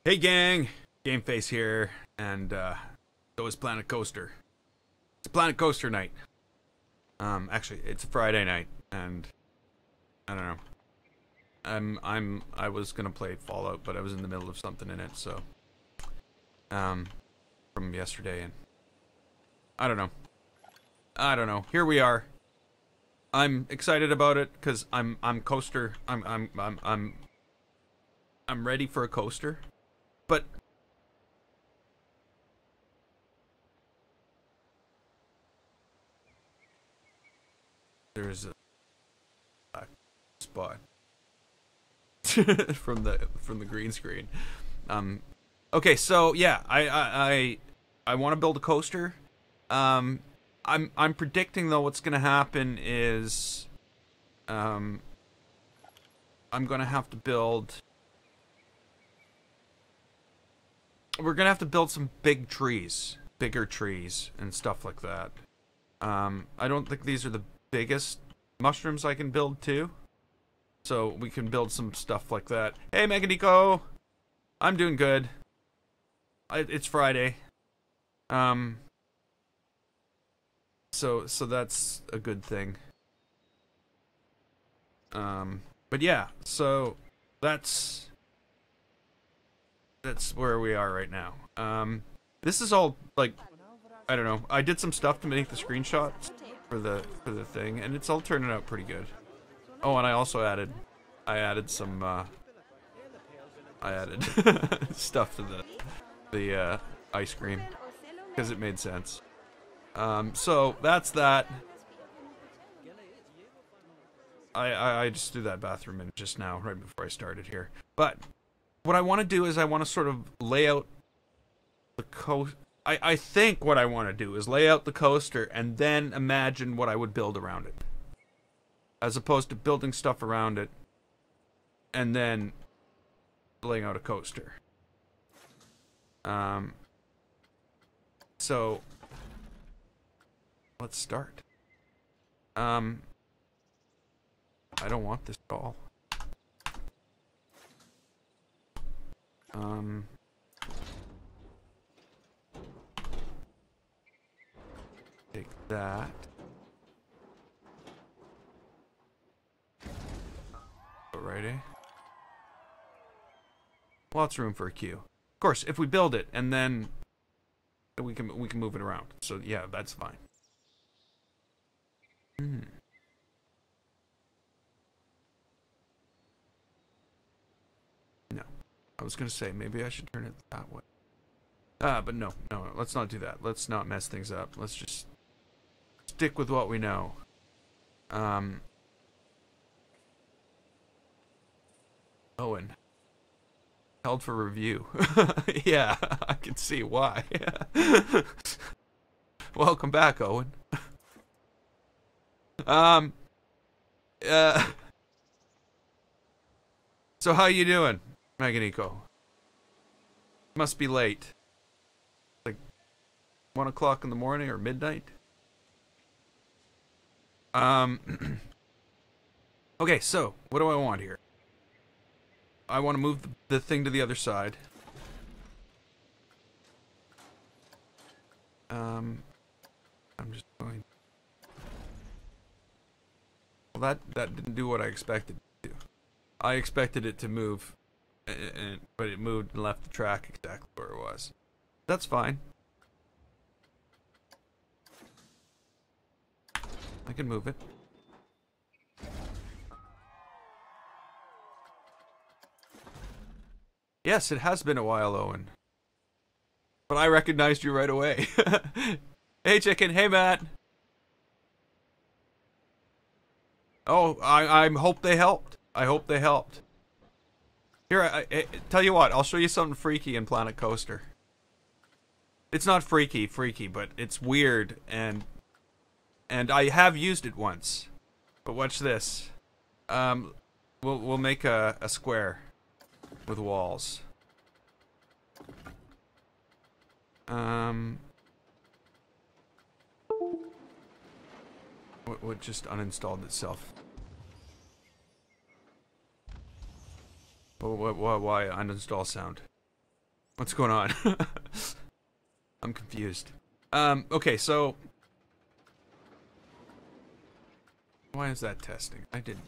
Hey gang, Game Face here, and so is Planet Coaster. It's Planet Coaster night. Actually, it's a Friday night, and I don't know. I was gonna play Fallout, but I was in the middle of something in it, so from yesterday, and I don't know. I don't know. Here we are. I'm excited about it because I'm coaster. I'm ready for a coaster, but there's a black spot from the green screen. Okay, so yeah, I want to build a coaster. I'm predicting though what's gonna happen is I'm gonna have to build. We're gonna have to build some big trees, bigger trees, and stuff like that. I don't think these are the biggest mushrooms I can build too. So we can build some stuff like that. Hey, Meganico! I'm doing good. It's Friday. So that's a good thing. But yeah, so that's where we are right now. This is all like, I don't know. I did some stuff to make the screenshots for the thing, and it's all turning out pretty good. Oh, and I also added some I added stuff to the ice cream because it made sense. So that's that. I just threw that bathroom in just now, right before I started here. But what I want to do is I want to sort of lay out the coast. I think what I want to do is lay out the coaster and then imagine what I would build around it. As opposed to building stuff around it and then laying out a coaster. So let's start. I don't want this ball. Take that. Alrighty. Lots of room for a queue. Of course, if we build it and then we can move it around. So yeah, that's fine. No. I was gonna say maybe I should turn it that way. But no, let's not do that. Let's not mess things up. Let's just stick with what we know. Owen. Held for review. Yeah, I can see why. Welcome back, Owen. So how you doing, Meganico? Must be late. Like 1 o'clock in the morning or midnight? Okay, so what do I want here? I want to move the thing to the other side. I'm just going. Well, that didn't do what I expected it to. I expected it to move, but it moved and left the track exactly where it was. That's fine. I can move it. Yes, it has been a while, Owen. But I recognized you right away. Hey, chicken. Hey, Matt. Oh, I hope they helped. I hope they helped. Here, I tell you what. I'll show you something freaky in Planet Coaster. It's not freaky, but it's weird, and I have used it once. But watch this. We'll make a square with walls. What just uninstalled itself? Why uninstall sound? What's going on? I'm confused. Okay, so... Why is that testing? I didn't...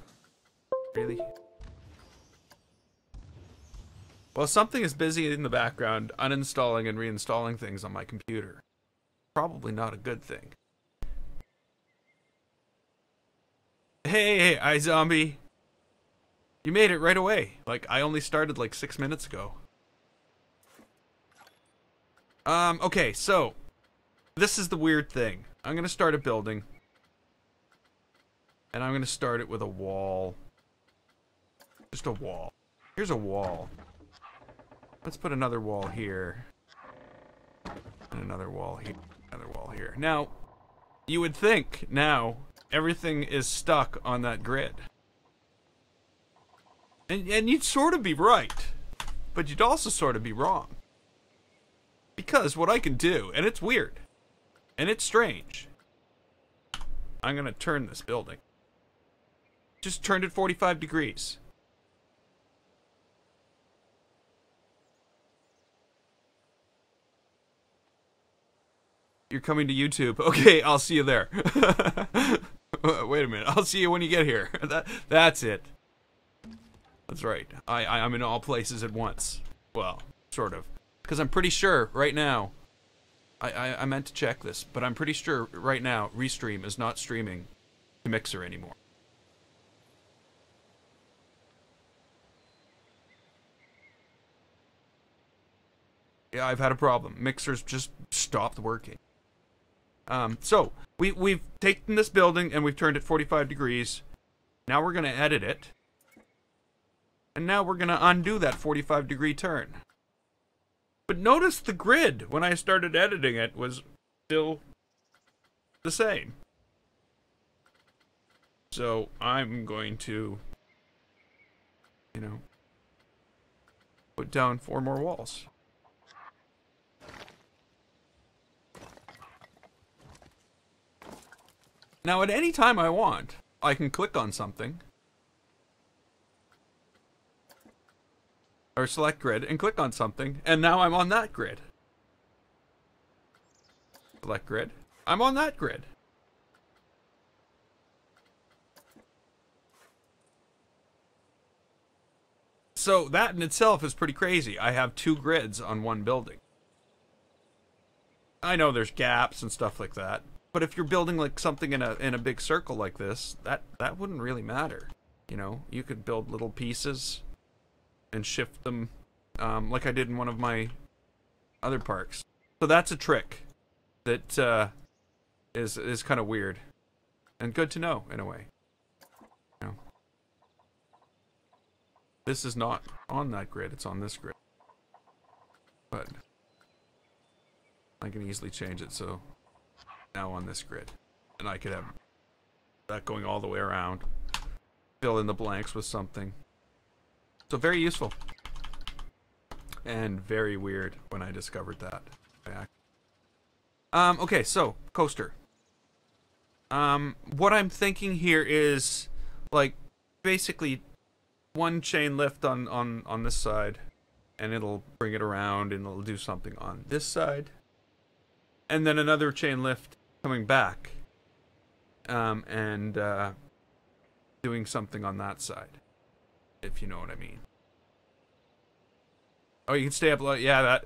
Really? Well, something is busy in the background, uninstalling and reinstalling things on my computer. Probably not a good thing. Hey, iZombie! You made it right away. Like, I only started like 6 minutes ago. Okay, so... This is the weird thing. I'm gonna start a building. And I'm gonna start it with a wall. Just a wall. Here's a wall. Let's put another wall here. And another wall here. Another wall here. Now, you would think now everything is stuck on that grid. And you'd sort of be right. But you'd also sort of be wrong. Because what I can do, and it's weird, and it's strange, I'm gonna turn this building. Just turned it 45 degrees. You're coming to YouTube. Okay, I'll see you there. Wait a minute. I'll see you when you get here. That's it. That's right. I'm in all places at once. Well, sort of. Because I'm pretty sure right now, I meant to check this, but I'm pretty sure right now Restream is not streaming to Mixer anymore. Yeah, I've had a problem. Mixer's just stopped working. So, we've taken this building and we've turned it 45 degrees. Now we're going to edit it. And now we're going to undo that 45-degree turn. But notice the grid, when I started editing it, was still the same. So, I'm going to, you know, put down 4 more walls. Now, at any time I want, I can click on something. Or select grid and click on something, and now I'm on that grid. Select grid. I'm on that grid. So that in itself is pretty crazy. I have 2 grids on one building. I know there's gaps and stuff like that. But if you're building like something in a big circle like this, that wouldn't really matter. You know, you could build little pieces and shift them, like I did in one of my other parks. So that's a trick that is kind of weird and good to know in a way. You know, this is not on that grid; it's on this grid. But I can easily change it so. Now on this grid, and I could have that going all the way around, fill in the blanks with something. So very useful and very weird when I discovered that. Okay, so coaster. What I'm thinking here is like basically one chain lift on this side, and it'll bring it around and it'll do something on this side. And then another chain lift coming back, and doing something on that side, if you know what I mean. Oh, you can stay up low. Yeah,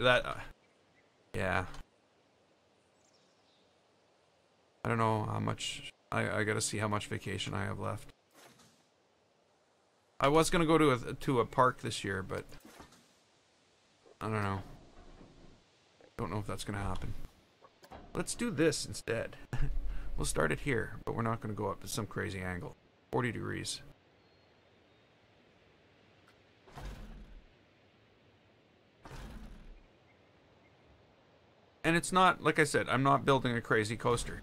yeah. I don't know how much. I gotta see how much vacation I have left. I was gonna go to a park this year, but I don't know. Don't know if that's gonna happen. Let's do this instead. We'll start it here, but we're not going to go up to some crazy angle. 40 degrees. And it's not, like I said, I'm not building a crazy coaster.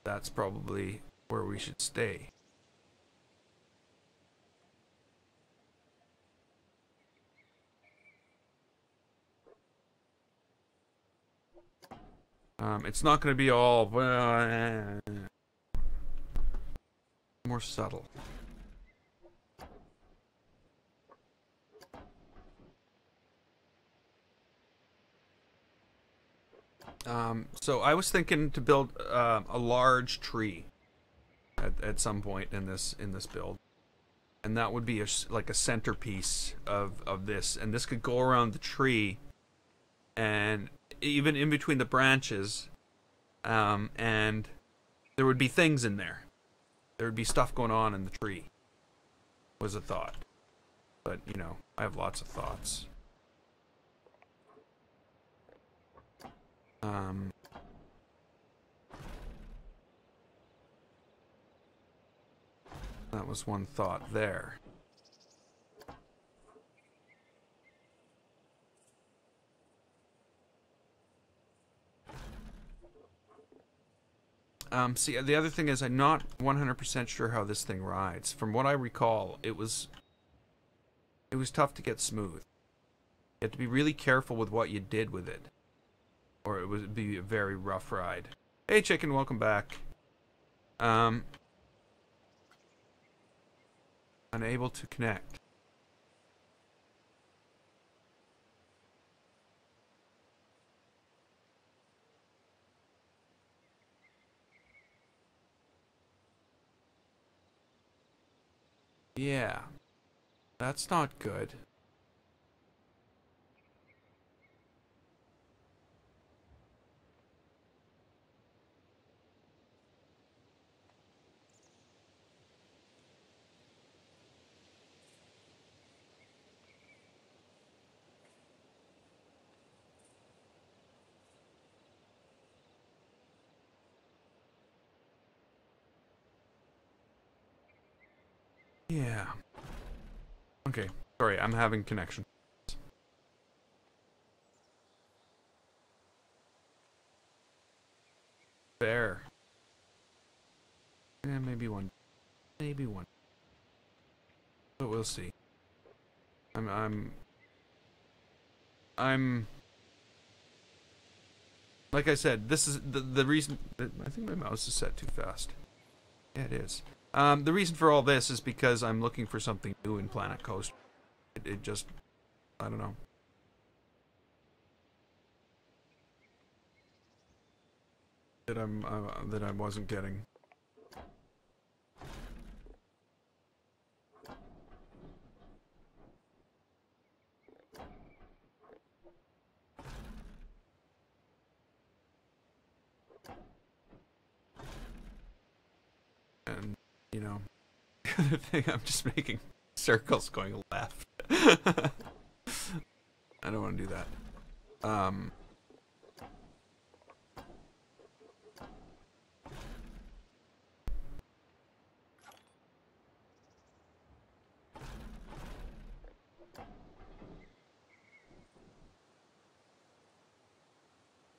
That's probably where we should stay. It's not going to be all more subtle. So I was thinking to build a large tree at some point in this build, and that would be like a centerpiece of this, and this could go around the tree, and even in between the branches, and there would be things in there. There would be stuff going on in the tree. Was a thought, but you know, I have lots of thoughts. That was one thought there. See, the other thing is I'm not 100% sure how this thing rides. From what I recall, it was tough to get smooth. You had to be really careful with what you did with it, or it would be a very rough ride. Hey, chicken, welcome back. Unable to connect. Yeah, that's not good. Yeah. Okay, sorry, I'm having connection. There. Yeah, maybe one. Maybe one. But we'll see. I'm like I said, this is the reason that I think my mouse is set too fast. Yeah, it is. The reason for all this is because I'm looking for something new in Planet Coaster. It just, I don't know. That I wasn't getting. And you know, the other thing, I'm just making circles going left. I don't want to do that.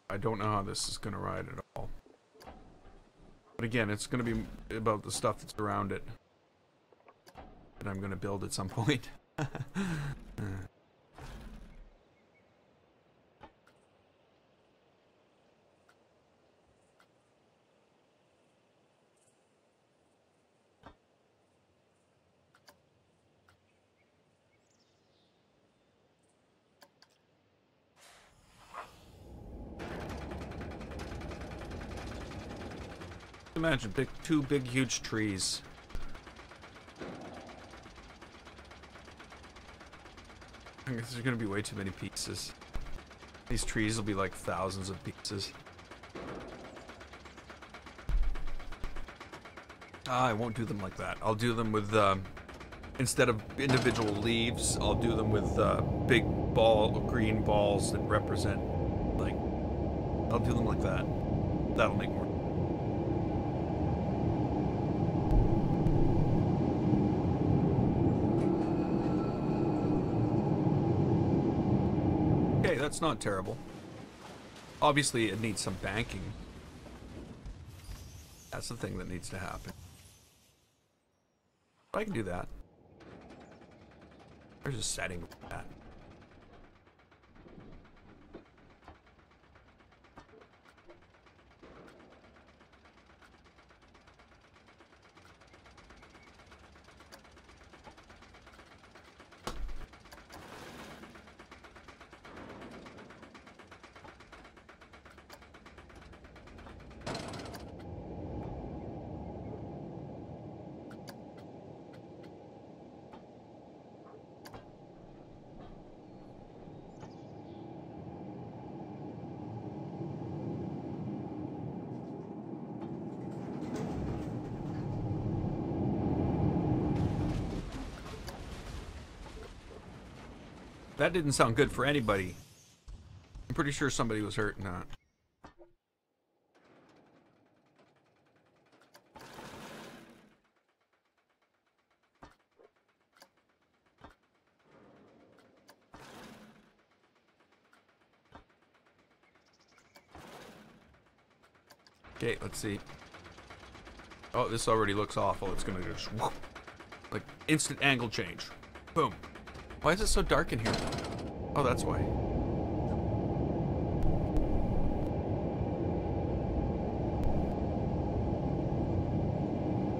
I don't know how this is going to ride at all. But again, it's going to be about the stuff that's around it that I'm going to build at some point. Imagine two big, huge trees. I guess there's gonna be way too many pieces. These trees will be like thousands of pieces. I won't do them like that. I'll do them with, instead of individual leaves, I'll do them with big green balls that represent, like, I'll do them like that. That'll make more. Okay, that's not terrible. Obviously, it needs some banking. That's the thing that needs to happen. I can do that. There's a setting for that. that didn't sound good for anybody. I'm pretty sure somebody was hurt in that. Okay, let's see. Oh, this already looks awful. It's gonna just whoop, like instant angle change. Boom. Why is it so dark in here? Oh, that's why.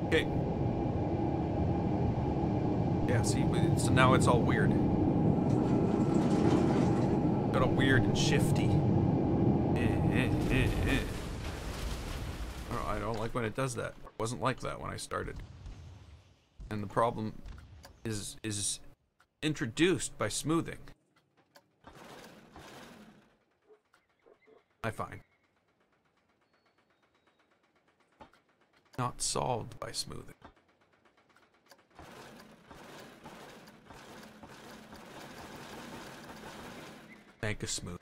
Okay. Yeah, see, so now it's all weird. Got all weird and shifty. I don't like when it does that. It wasn't like that when I started. And the problem is introduced by smoothing. I find. Not solved by smoothing. Make a smooth.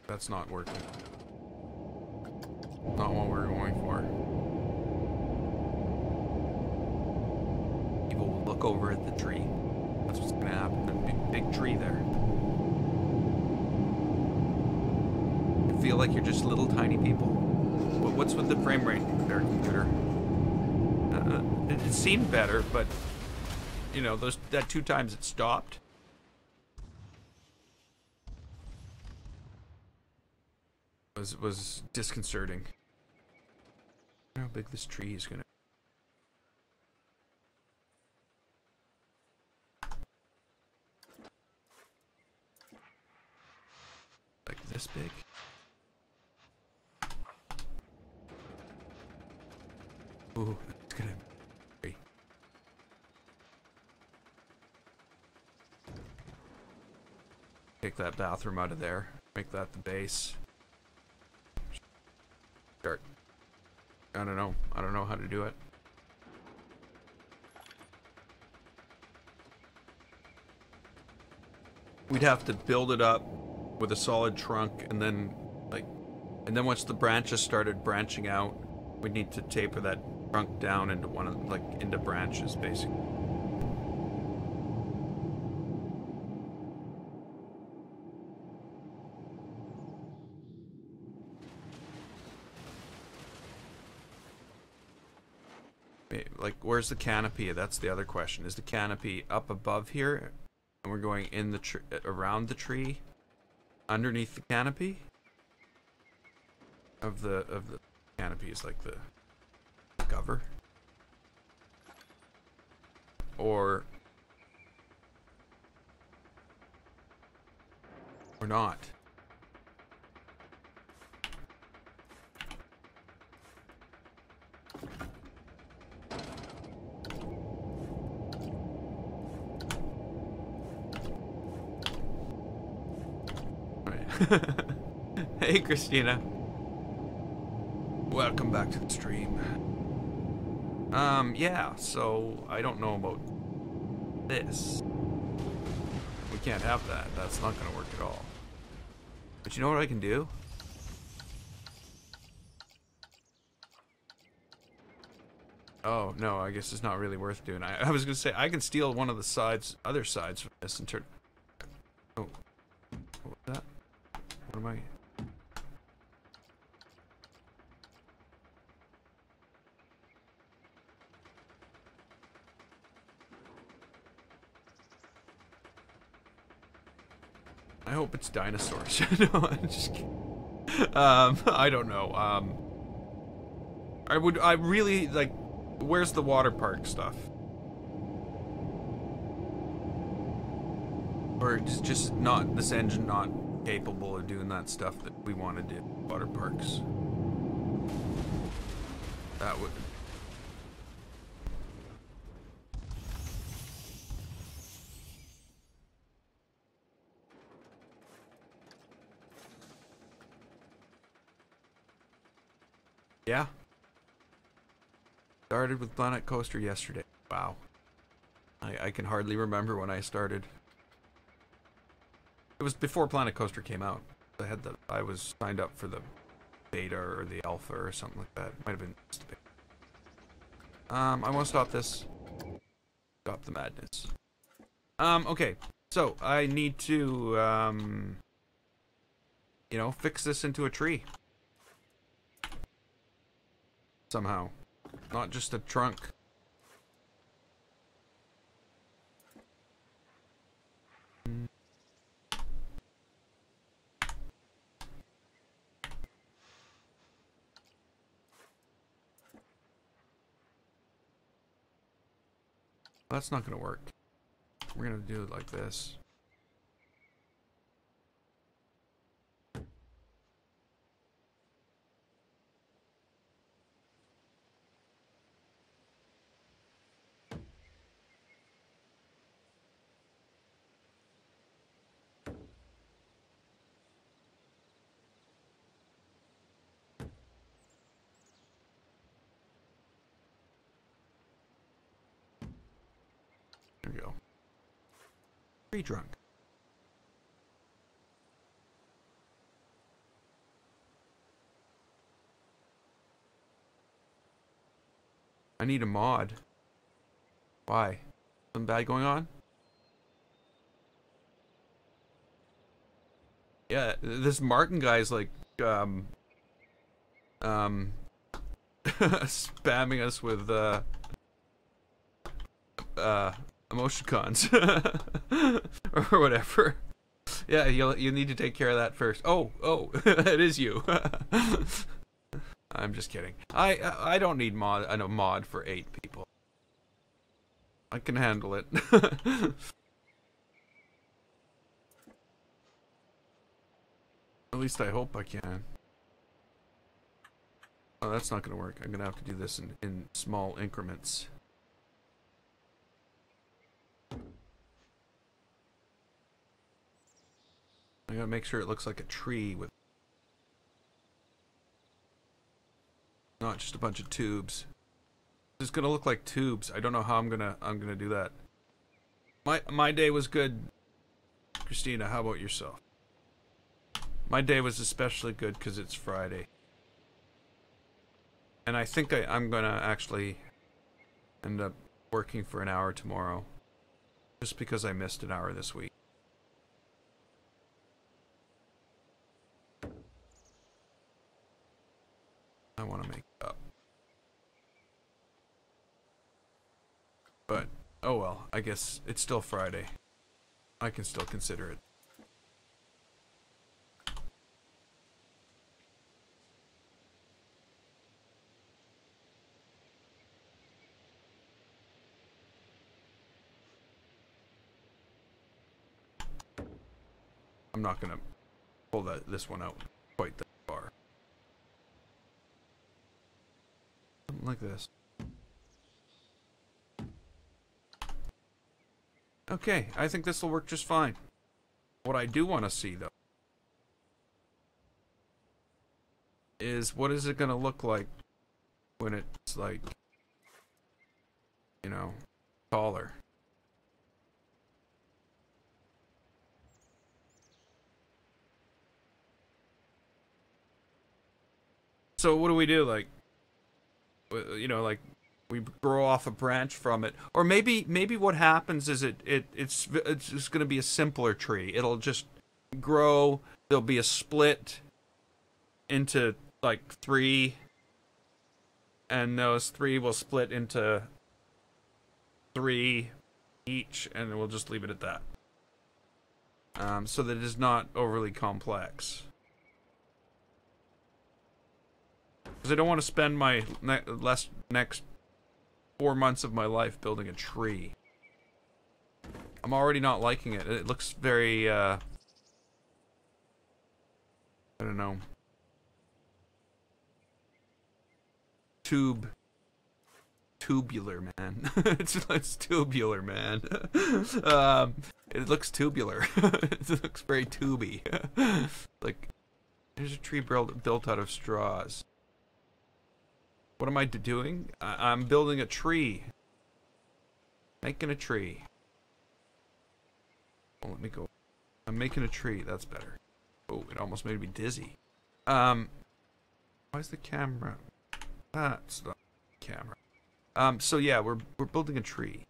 That's not working. Not what we're going for. People will look over at the tree. That's what's gonna happen. There's a big tree there. You feel like you're just little tiny people. What's with the frame rate there, computer? It seemed better, but you know, that 2 times it stopped. Was disconcerting. I wonder how big this tree is gonna. Like this big? Ooh, it's gonna be. Take that bathroom out of there. Make that the base. Start. I don't know. I don't know how to do it. We'd have to build it up with a solid trunk, and then once the branches started branching out, we'd need to taper that trunk down into into branches, basically. Like, where's the canopy? That's the other question. Is the canopy up above here, and we're going in the around the tree, underneath the canopy? Of the canopy is like the cover, or not? Hey, Christina. Welcome back to the stream. Yeah, so I don't know about this. We can't have that. That's not gonna work at all. But you know what I can do? Oh, no, I guess it's not really worth doing. I was gonna say, I can steal one of the other sides from this and turn... Oh. What was that? What am I... I hope it's dinosaurs. No, I'm just kidding. I don't know. I really, like, where's the water park stuff? Or is just not, this engine not capable of doing that stuff that we want to do? Water parks. That would... Yeah. Started with Planet Coaster yesterday. Wow. I can hardly remember when I started. It was before Planet Coaster came out. I was signed up for the beta or the alpha or something like that. Might have been just the beta. I want to stop this. Stop the madness. Okay. So I need to you know, fix this into a tree. Somehow. Not just a trunk. That's not gonna work. We're gonna do it like this. There we go. Tree trunk. I need a mod. Why? Something bad going on? Yeah, this Martin guy's like, spamming us with, emoticons. Or whatever. Yeah, you need to take care of that first. Oh, it is you. I'm just kidding. I don't need a mod for 8 people. I can handle it. At least I hope I can. Oh, that's not gonna work. I'm gonna have to do this in small increments. I gotta make sure it looks like a tree with not just a bunch of tubes. It's gonna look like tubes. I don't know how I'm gonna do that. My day was good. Christina, how about yourself? My day was especially good because it's Friday. And I think I'm gonna actually end up working for an hour tomorrow. Just because I missed an hour this week. I want to make it up. But, oh well, I guess it's still Friday. I can still consider it. I'm not gonna pull this one out quite that far. Something like this. Okay, I think this will work just fine. What I do want to see, though, is what is it gonna look like when it's like, you know, taller. So what do we do? Like, you know, like we grow off a branch from it, or maybe what happens is it's just going to be a simpler tree. It'll just grow. There'll be a split into like 3, and those 3 will split into 3 each, and we'll just leave it at that. So that it is not overly complex. Because I don't want to spend my next 4 months of my life building a tree. I'm already not liking it. It looks very, I don't know. Tubular, man. it's tubular, man. It looks tubular. It looks very tuby. Like, there's a tree built out of straws. What am I doing? I'm building a tree. Making a tree. Oh, let me go. I'm making a tree. That's better. Oh, it almost made me dizzy. Why is the camera? That's not the camera. So yeah, we're building a tree.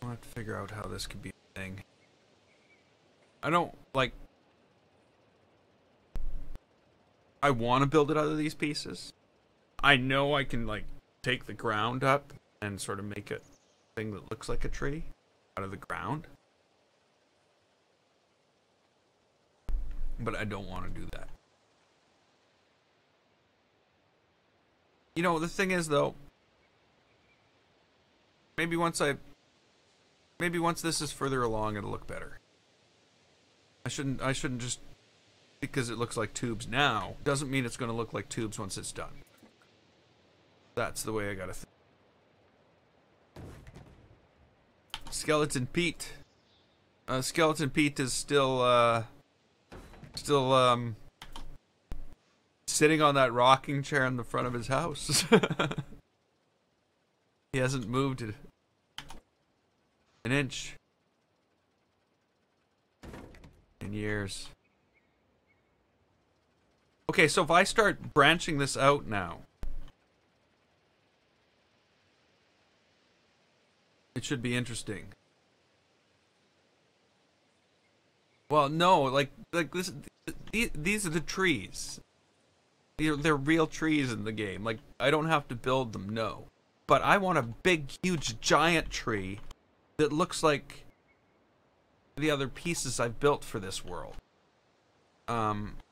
I'll have to figure out how this could be a thing. I don't like. I want to build it out of these pieces. I know I can like take the ground up and sort of make a thing that looks like a tree out of the ground. But I don't want to do that. You know, the thing is though, maybe once this is further along it'll look better. I shouldn't just because it looks like tubes now doesn't mean it's going to look like tubes once it's done. That's the way I got to think. Skeleton Pete. Skeleton Pete is still sitting on that rocking chair in the front of his house. He hasn't moved it an inch in years. Okay, so if I start branching this out now, it should be interesting. Well, no, like this. These are the trees. They're real trees in the game. Like I don't have to build them, no. But I want a big, huge, giant tree that looks like the other pieces I've built for this world.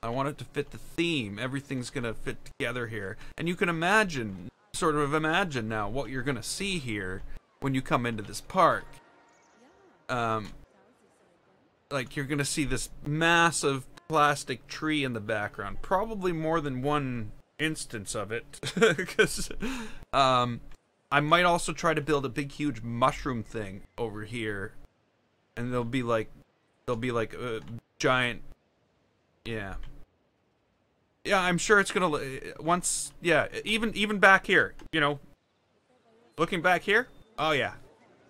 I want it to fit the theme. Everything's gonna fit together here, and you can sort of imagine now what you're gonna see here when you come into this park. Like you're gonna see this massive plastic tree in the background, probably more than one instance of it, because I might also try to build a big, huge mushroom thing over here, and there'll be like a giant, yeah, I'm sure it's gonna once, yeah, even back here, you know, looking back here, oh yeah.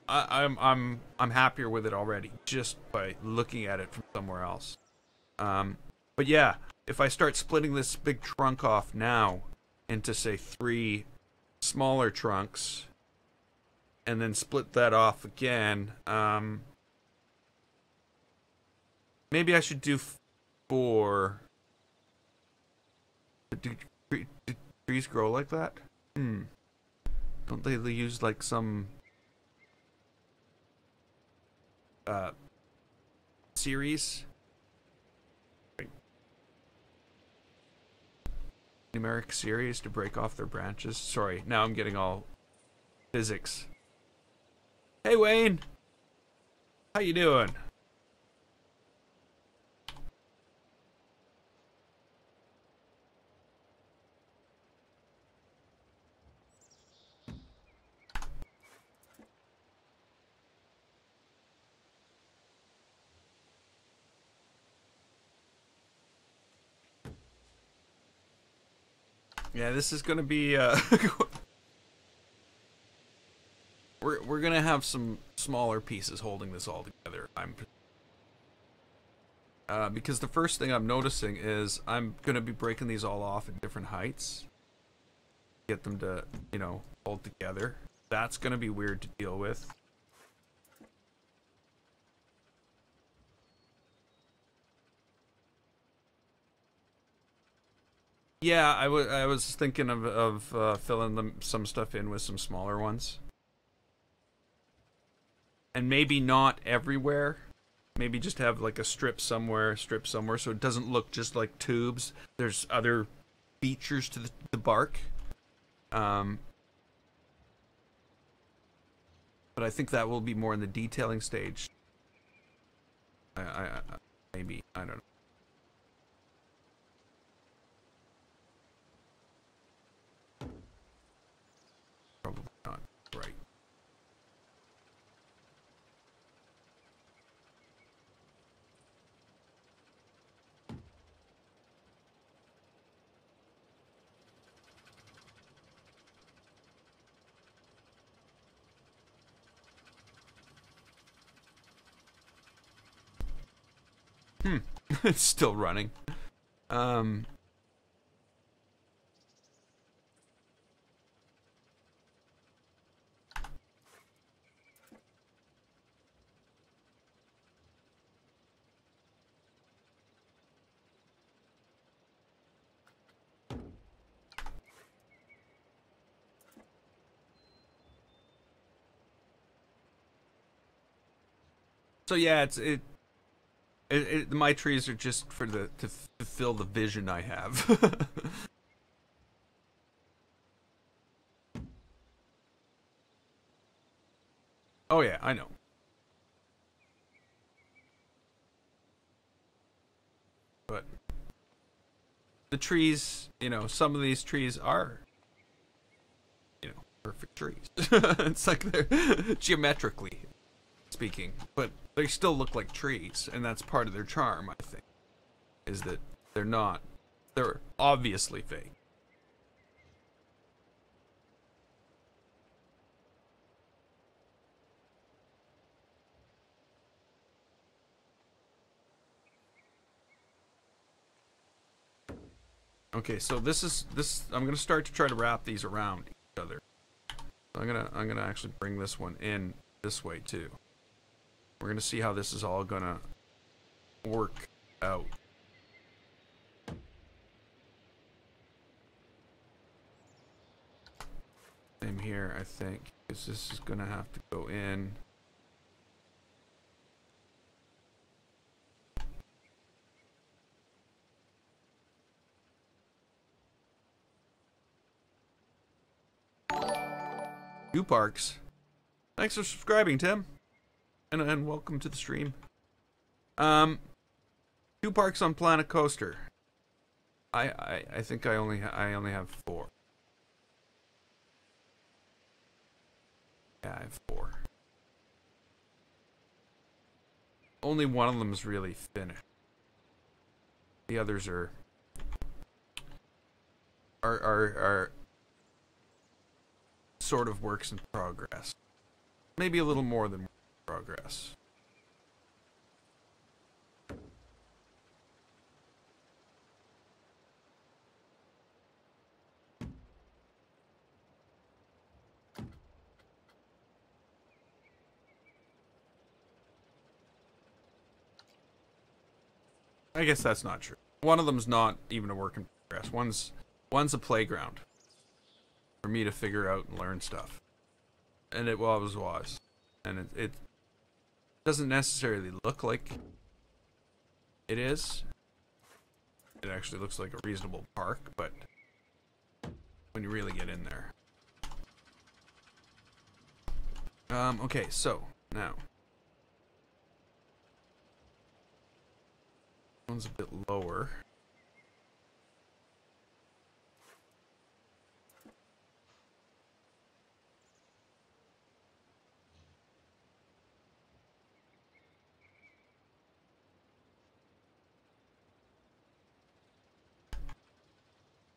I'm happier with it already just by looking at it from somewhere else. But yeah, if I start splitting this big trunk off now into say 3 smaller trunks, and then split that off again, maybe I should do 4. Do trees grow like that? Don't they use like some series, numeric series to break off their branches? Sorry, now I'm getting all physics. Hey Wayne, how you doing? Yeah, this is gonna be we're gonna have some smaller pieces holding this all together. Because the first thing I'm noticing is I'm gonna be breaking these all off at different heights, get them to, you know, hold together. That's gonna be weird to deal with. Yeah, I was thinking of filling some stuff in with some smaller ones. And maybe not everywhere. Maybe just have like a strip somewhere, so it doesn't look just like tubes. There's other features to the bark. But I think that will be more in the detailing stage. Maybe, I don't know. It's still running. So yeah, my trees are just for to fulfill the vision I have. Oh yeah, I know. But the trees, some of these trees are, perfect trees. It's like they're geometrically speaking, but they still look like trees, and that's part of their charm, I think, is that they're obviously fake. Okay, so this I'm gonna start to try to wrap these around each other. I'm gonna actually bring this one in this way too. We're gonna see how this is all gonna work out. Same here, I think, because this is gonna have to go in. Two Parks. Thanks for subscribing, Tim. And welcome to the stream. Two Parks on Planet Coaster. I think I only have 4. Yeah, I have 4. Only one of them is really finished. The others are sort of works in progress. Maybe a little more than progress. I guess that's not true. One of them's not even a work in progress. One's a playground for me to figure out and learn stuff. And it was. And it doesn't necessarily look like it is. It actually looks like a reasonable park, but when you really get in there. Okay, so now one's a bit lower.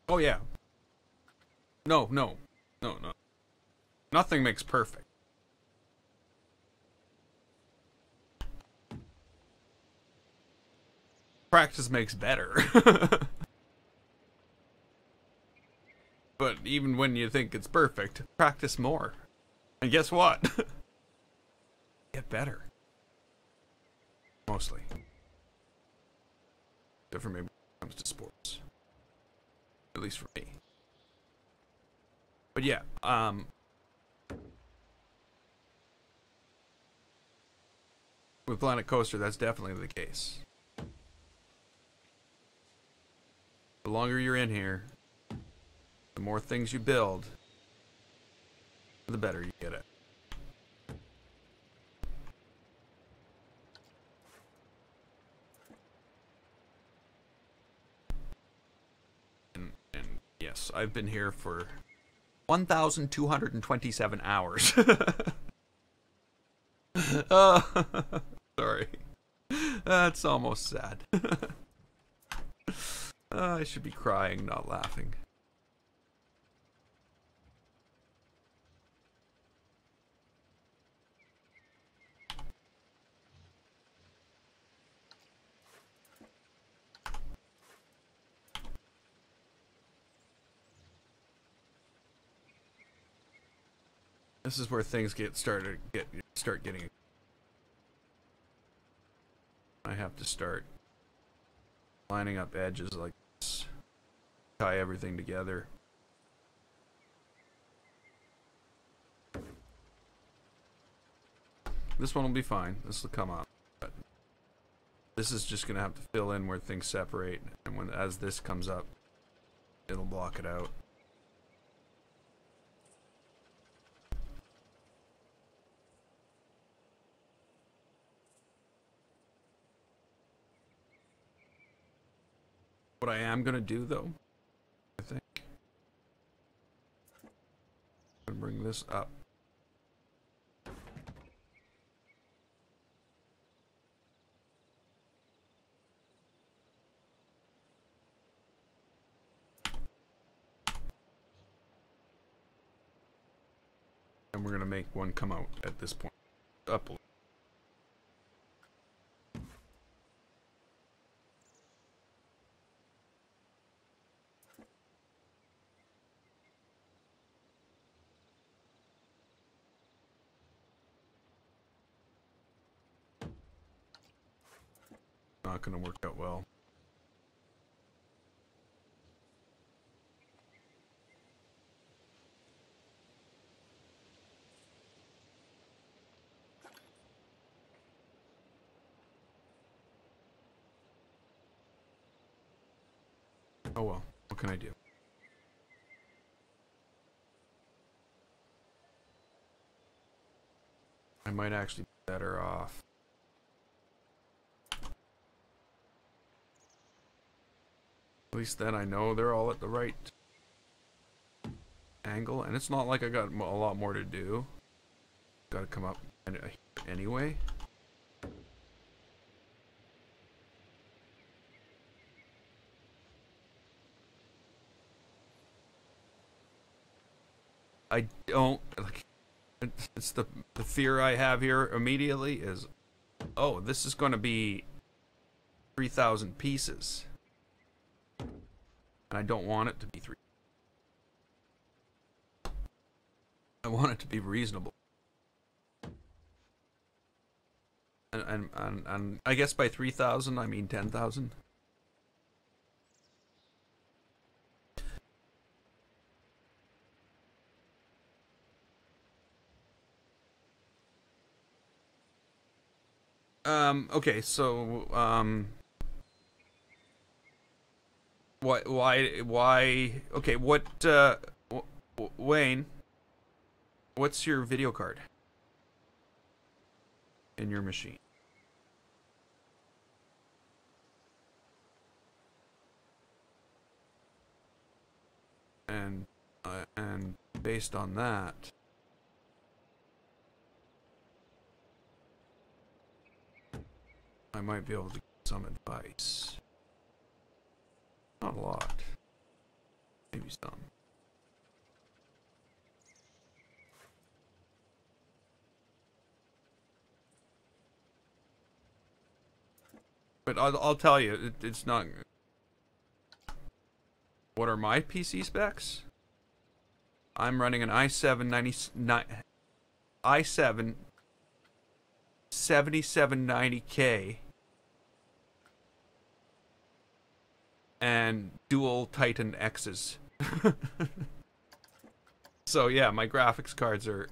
Oh yeah. No. Nothing makes perfect. Practice makes better. But even when you think it's perfect, practice more. And guess what? Get better. Mostly. Except for maybe when it comes to sports. At least for me. But yeah, with Planet Coaster, that's definitely the case. The longer you're in here, the more things you build, the better you get it. And yes, I've been here for 1,227 hours. Sorry. That's almost sad. I should be crying, not laughing. This is where things start getting. I have to start lining up edges like this, tie everything together. This one will be fine. This will come up. But this is just gonna have to fill in where things separate, and as this comes up, it'll block it out. What I am gonna do though, I think, I'm gonna bring this up. And we're gonna make one come out at this point. Up a little. Not gonna work out well. Oh well, what can I do? I might actually be better off. At least then I know they're all at the right angle, and it's not like I got a lot more to do. Gotta come up anyway. I don't like. It's the fear I have here immediately is, oh, this is going to be 3,000 pieces, and I don't want it to be 3. I want it to be reasonable, and I guess by 3,000 I mean 10,000. Okay, so, why, okay, Wayne, what's your video card in your machine? And based on that, I might be able to get some advice. Not a lot. Maybe some. But I'll tell you, it's not... What are my PC specs? I'm running an i7 7790K and dual Titan X's. So yeah, my graphics cards are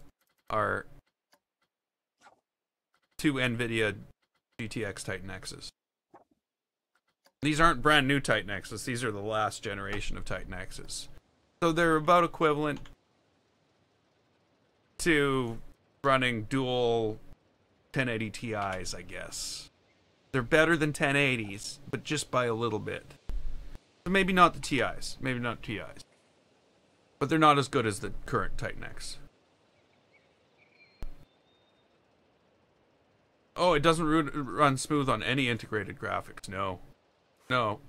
2 NVIDIA GTX Titan X's. These aren't brand new Titan X's, these are the last generation of Titan X's. So they're about equivalent to running dual 1080 Ti's, I guess. They're better than 1080s, but just by a little bit. So maybe not the Ti's, maybe not Ti's. But they're not as good as the current Titan X. Oh, it doesn't run smooth on any integrated graphics, no. No.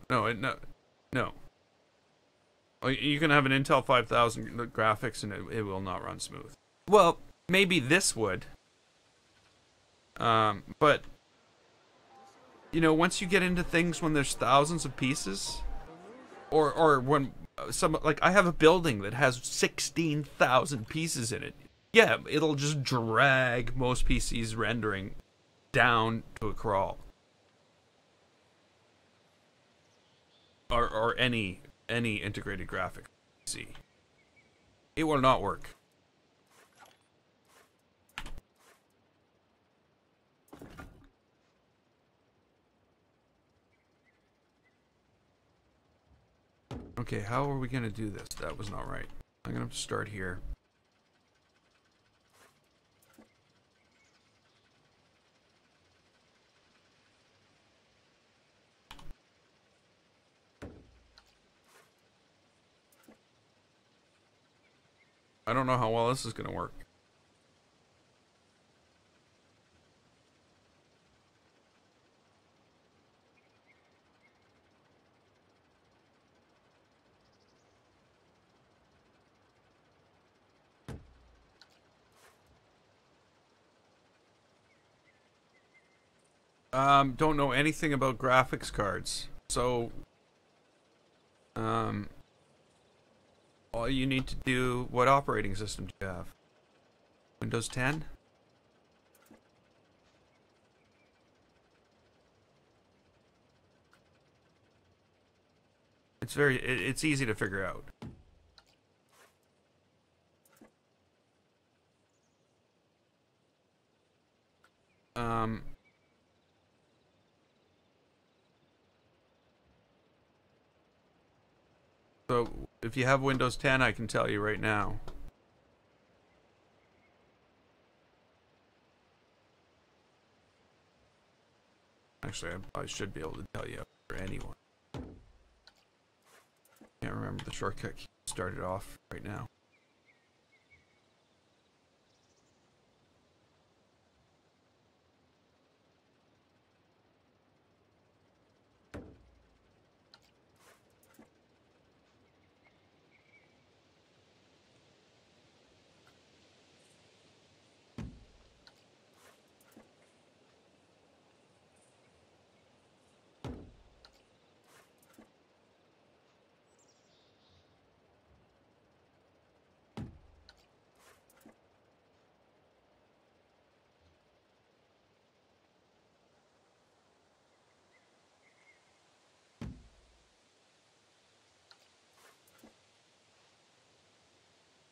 You can have an Intel 5000 graphics and it will not run smooth. Well, maybe this would. But, you know, once you get into things when there's thousands of pieces, or when some, like, I have a building that has 16,000 pieces in it. Yeah, it'll just drag most PCs rendering down to a crawl. Or any integrated graphic PC. It will not work. Okay, how are we gonna do this? That was not right. I'm gonna have to start here. I don't know how well this is gonna work. Don't know anything about graphics cards. So, all you need to do, what operating system do you have? Windows 10? It's easy to figure out. So if you have Windows 10, I can tell you right now. Actually, I should be able to tell you for anyone. Can't remember the shortcut key started off right now.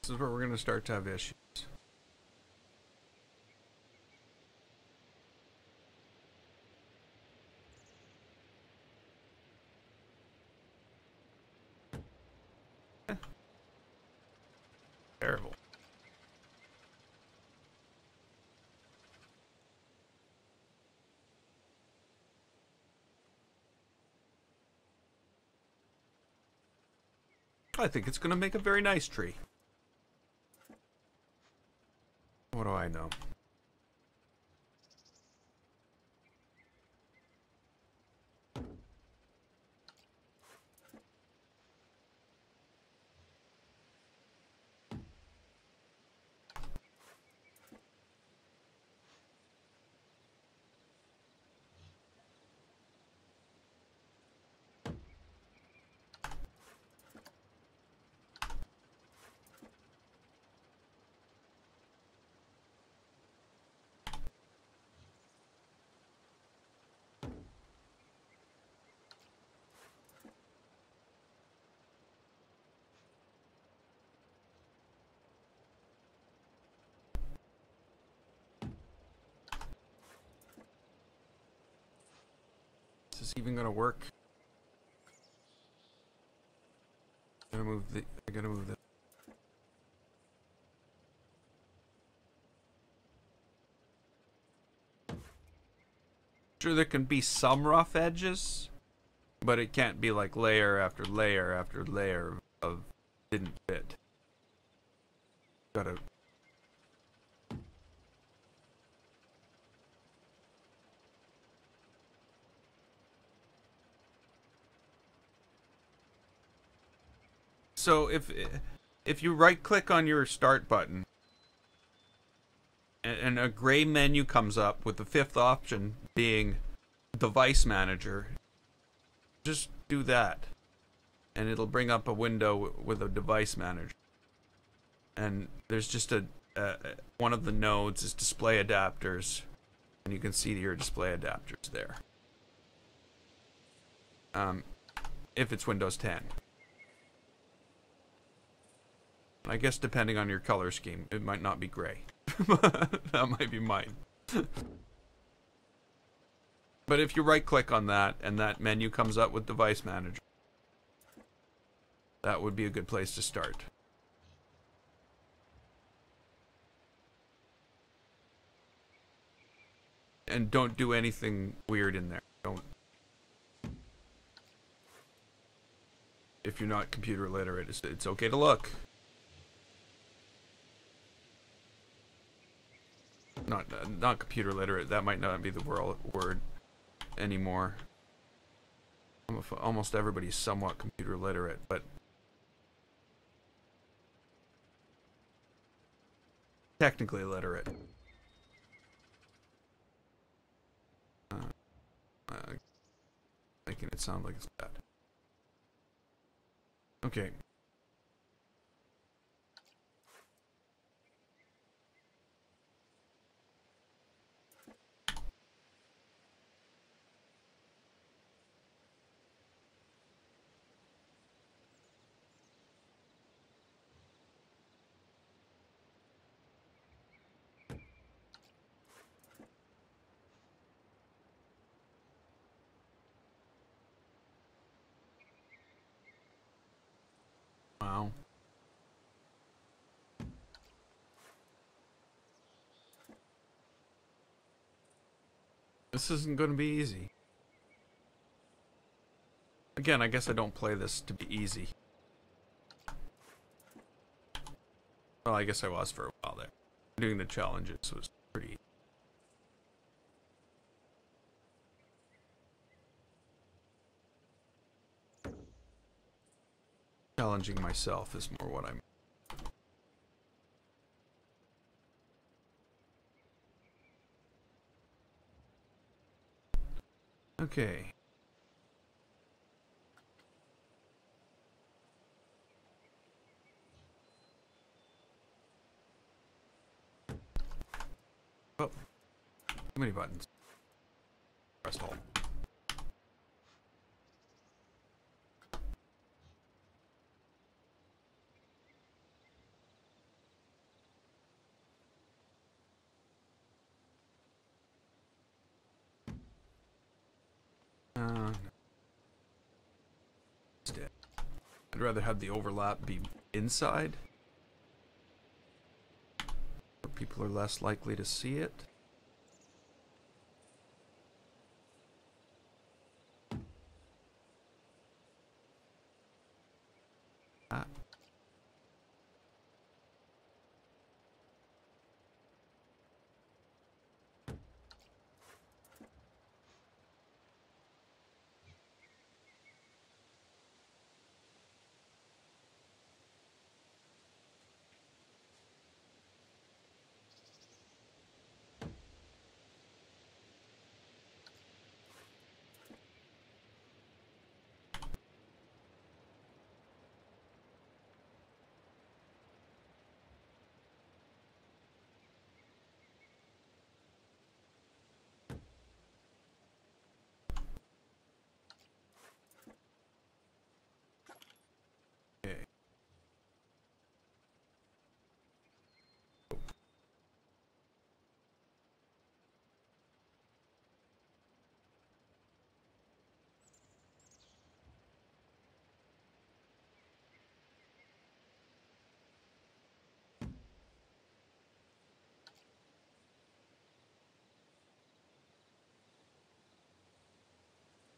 This is where we're going to start to have issues. Terrible. I think it's going to make a very nice tree. What do I know? Is this even gonna work? I gotta move the. Sure, there can be some rough edges, but it can't be like layer after layer after layer of didn't fit. Gotta. So if you right click on your start button and a gray menu comes up with the fifth option being device manager, just do that and it'll bring up a window with a device manager. And there's just a one of the nodes is display adapters, and you can see your display adapters there. If it's Windows 10. I guess depending on your color scheme, it might not be gray. That might be mine. But if you right click on that and that menu comes up with Device Manager, that would be a good place to start. And don't do anything weird in there. Don't. If you're not computer literate, it's okay to look. Not computer literate. That might not be the word anymore. Almost everybody's somewhat computer literate, but technically literate. Making it sound like it's bad. Okay. Wow. This isn't going to be easy. Again, I guess I don't play this to be easy. Well, I guess I was for a while there. Doing the challenges was pretty... Challenging myself is more what I'm... Okay. Oh. Too many buttons. Press hold. I'd rather have the overlap be inside, where people are less likely to see it. Ah. Okay.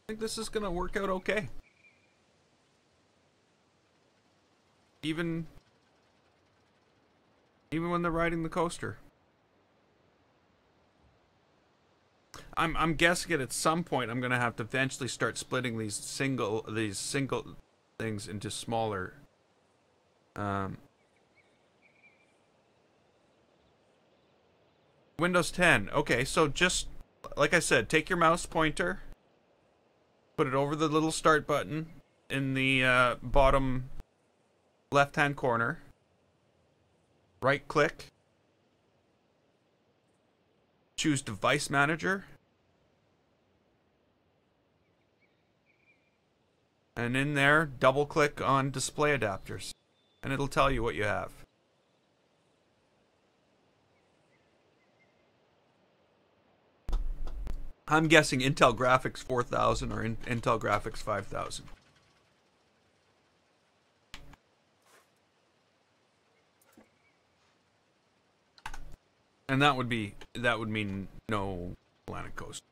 I think this is gonna work out okay. Even when they're riding the coaster. I'm guessing it at some point I'm gonna have to eventually start splitting these single things into smaller Windows 10. Okay, so just like I said, take your mouse pointer, put it over the little start button in the bottom left-hand corner. Right click choose Device Manager. And in there, double click on Display Adapters. And it'll tell you what you have. I'm guessing Intel Graphics 4000 or Intel Graphics 5000. And that would mean no Planet Coaster.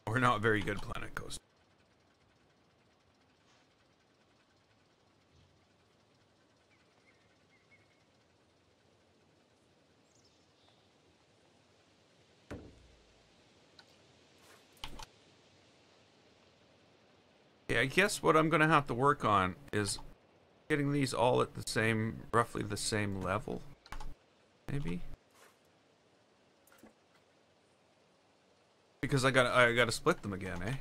Or not very good Planet Coaster. Yeah, I guess what I'm gonna have to work on is getting these all at the same, roughly the same level. Maybe, because I gotta split them again, eh?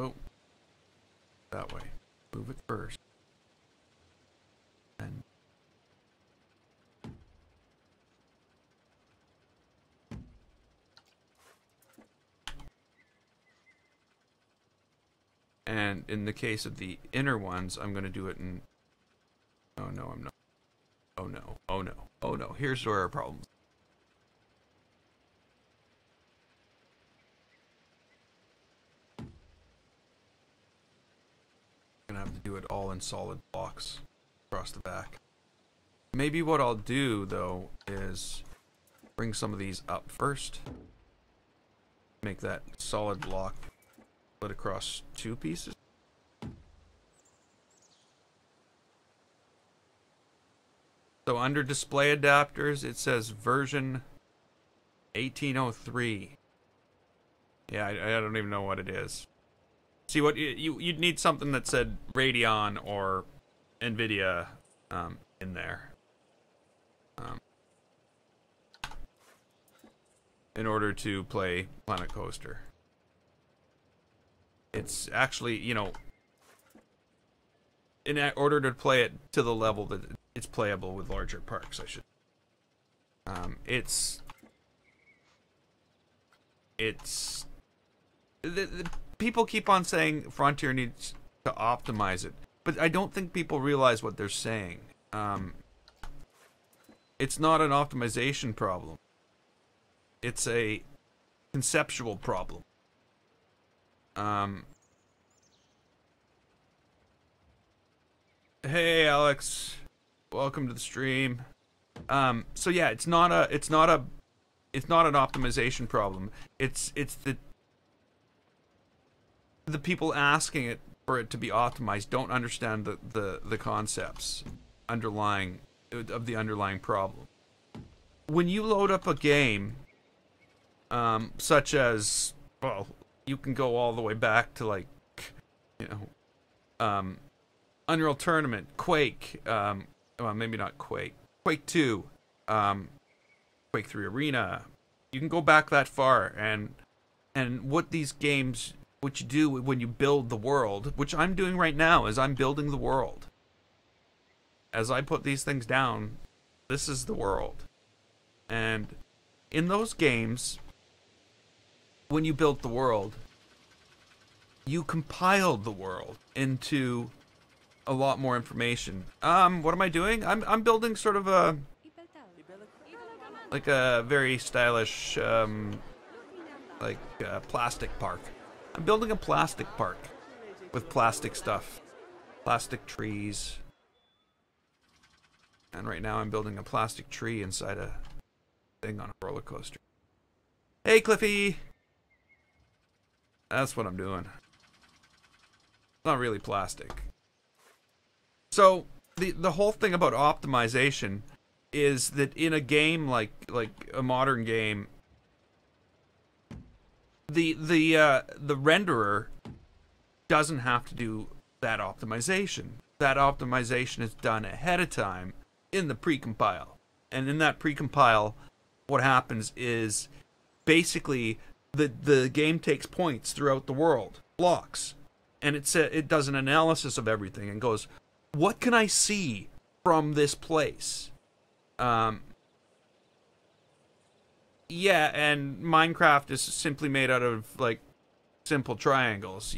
Oh, that way. Move it first. Then. And in the case of the inner ones, I'm going to do it in... Oh no, I'm not. Oh no, oh no, oh no. Here's where our problems. Gonna have to do it all in solid blocks across the back. Maybe what I'll do though is bring some of these up first. Make that solid block split across two pieces. So under display adapters it says version 1803. Yeah, I don't even know what it is. See, what you'd need something that said Radeon or NVIDIA in there in order to play Planet Coaster. It's actually, you know, in order to play it to the level that it's playable with larger parks, I should. The people keep on saying Frontier needs to optimize it, but I don't think people realize what they're saying. It's not an optimization problem. It's a conceptual problem. Hey Alex, welcome to the stream. So yeah, it's not an optimization problem. It's the people asking it for it to be optimized don't understand the concepts underlying of the underlying problem. When you load up a game, such as, well, you can go all the way back to, like, you know, Unreal Tournament, Quake, well, maybe not Quake, Quake 2, Quake 3 Arena. You can go back that far, and what these games, what you do when you build the world, which I'm doing right now, is I'm building the world. As I put these things down, this is the world. And in those games, when you built the world, you compiled the world into a lot more information. What am I doing? I'm building sort of a, like a very stylish, plastic park. I'm building a plastic park with plastic stuff, plastic trees. And right now I'm building a plastic tree inside a thing on a roller coaster. Hey Cliffy! That's what I'm doing. It's not really plastic. So the whole thing about optimization is that in a game like a modern game, the renderer doesn't have to do that optimization. That optimization is done ahead of time in the precompile. And in that precompile, what happens is basically the game takes points throughout the world, blocks, and it does an analysis of everything and goes, what can I see from this place? Yeah, and Minecraft is simply made out of like simple triangles.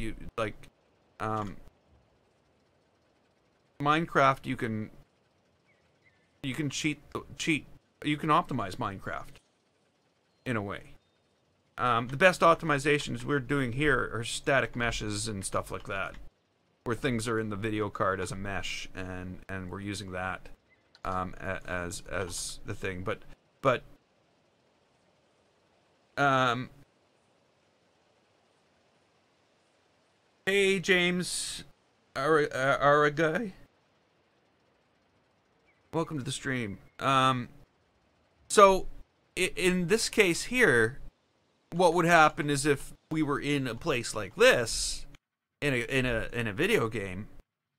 Minecraft, you can cheat, you can optimize Minecraft in a way. The best optimizations we're doing here are static meshes and stuff like that, where things are in the video card as a mesh, and we're using that as the thing. But hey James Aragai, welcome to the stream. So in this case here, what would happen is if we were in a place like this in a video game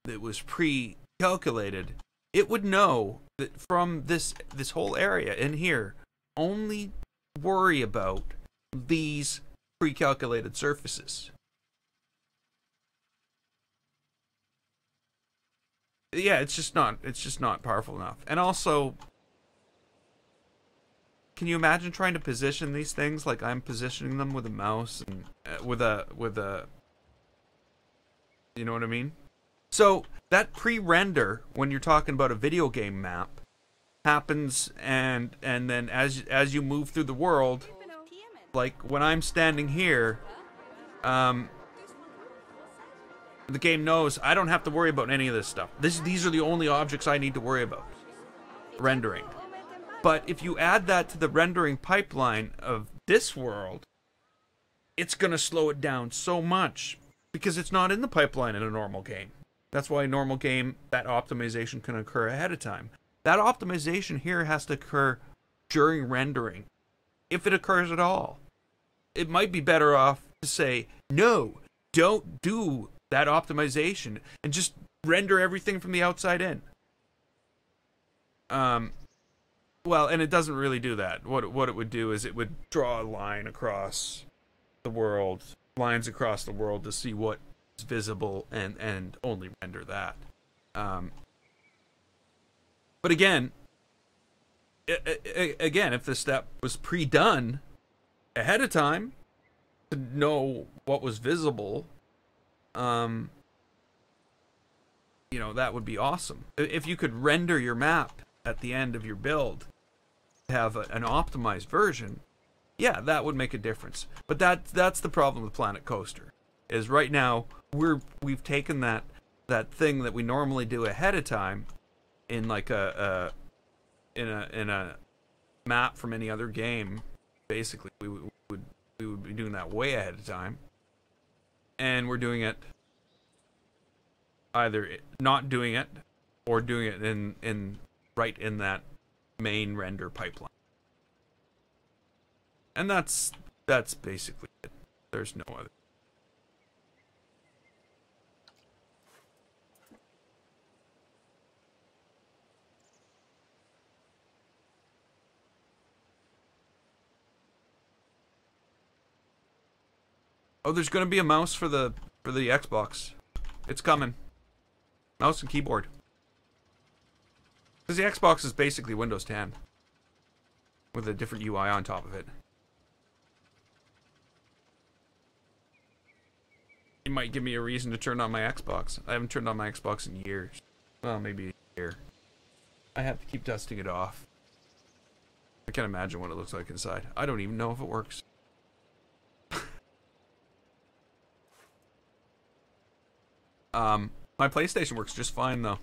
that was pre-calculated, it would know that from this whole area in here, only worry about these pre-calculated surfaces. Yeah, it's just not powerful enough. And also, can you imagine trying to position these things like I'm positioning them with a mouse and with a you know what I mean? So that pre-render, when you're talking about a video game map, happens, and then as you move through the world, like when I'm standing here, the game knows I don't have to worry about any of this stuff. These are the only objects I need to worry about rendering. But if you add that to the rendering pipeline of this world, it's going to slow it down so much because it's not in the pipeline in a normal game. That's why a normal game, that optimization can occur ahead of time. That optimization here has to occur during rendering, if it occurs at all. It might be better off to say, no, don't do that optimization and just render everything from the outside in. Well, and it doesn't really do that. What it would do is it would draw a line across the world, lines across the world to see what is visible and only render that. But again, if the step was pre-done ahead of time to know what was visible, you know, that would be awesome. If you could render your map at the end of your build, have an optimized version, yeah, that would make a difference. But that's the problem with Planet Coaster, is right now we've taken that thing that we normally do ahead of time in like in a map from any other game. Basically, we would be doing that way ahead of time, and we're doing it either not doing it or doing it in right in that main render pipeline. And that's basically it. There's no other. Oh, there's gonna be a mouse for the Xbox. It's coming. Mouse and keyboard. Because the Xbox is basically Windows 10 with a different UI on top of it. You might give me a reason to turn on my Xbox. I haven't turned on my Xbox in years. Well, maybe a year. I have to keep dusting it off. I can't imagine what it looks like inside. I don't even know if it works. My PlayStation works just fine though.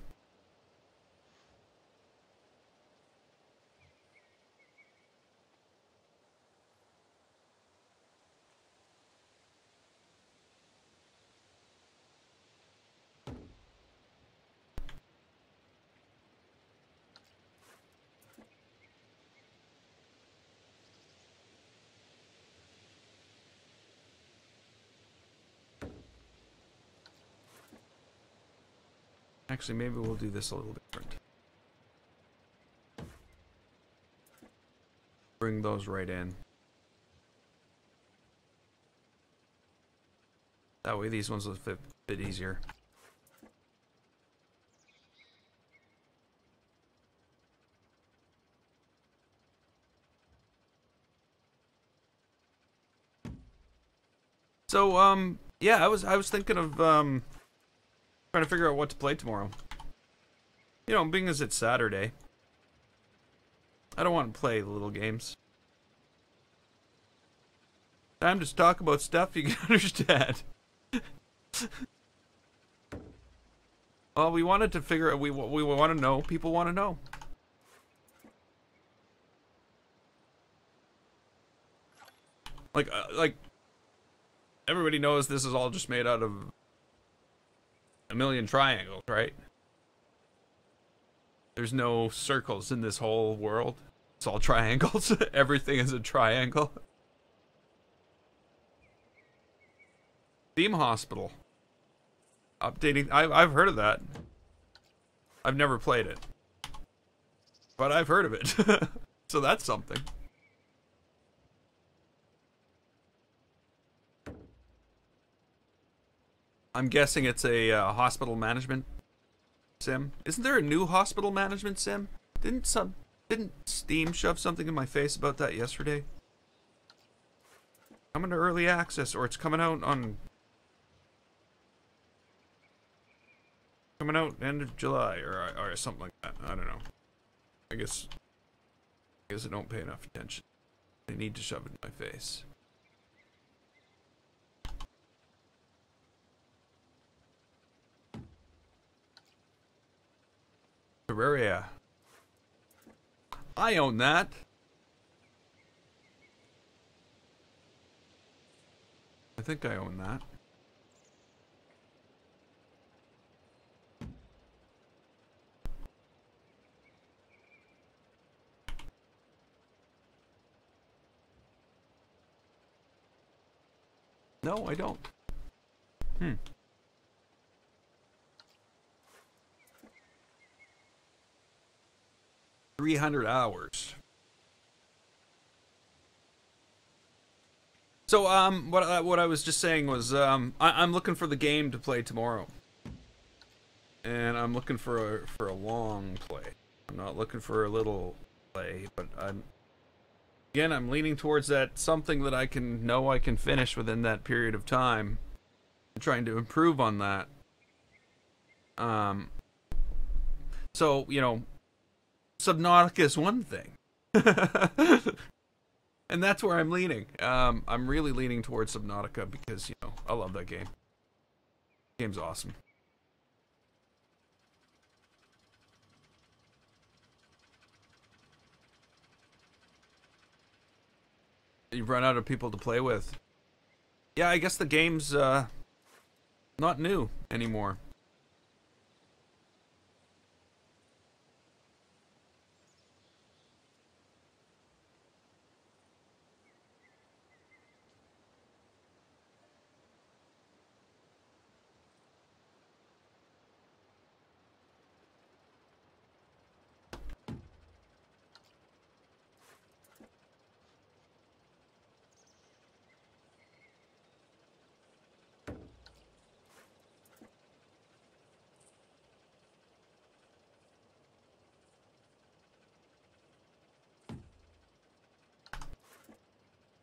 Actually, maybe we'll do this a little different. Bring those right in. That way these ones will fit a bit easier. So, yeah, I was thinking of, trying to figure out what to play tomorrow. You know, being as it's Saturday, I don't want to play little games. Time to talk about stuff you can understand. Well, we wanted to figure out, we want to know, people want to know. Like, everybody knows this is all just made out of a million triangles, right? There's no circles in this whole world. It's all triangles. Everything is a triangle. Theme Hospital. Updating. I've heard of that. I've never played it. But I've heard of it. So that's something. I'm guessing it's a hospital management sim. Isn't there a new hospital management sim? Didn't Steam shove something in my face about that yesterday? Coming to early access, or it's coming out end of July or something like that. I don't know. I guess I don't pay enough attention. They need to shove it in my face. Terraria. I own that. I think I own that. No, I don't. 300 hours. So, what I was just saying was, I'm looking for the game to play tomorrow, and I'm looking for a long play. I'm not looking for a little play, but I'm leaning towards that something that I can finish within that period of time. I'm trying to improve on that. So you know, Subnautica is one thing. And that's where I'm leaning. I'm really leaning towards Subnautica because, you know, I love that game. Game's awesome. You've run out of people to play with. Yeah, I guess the game's not new anymore.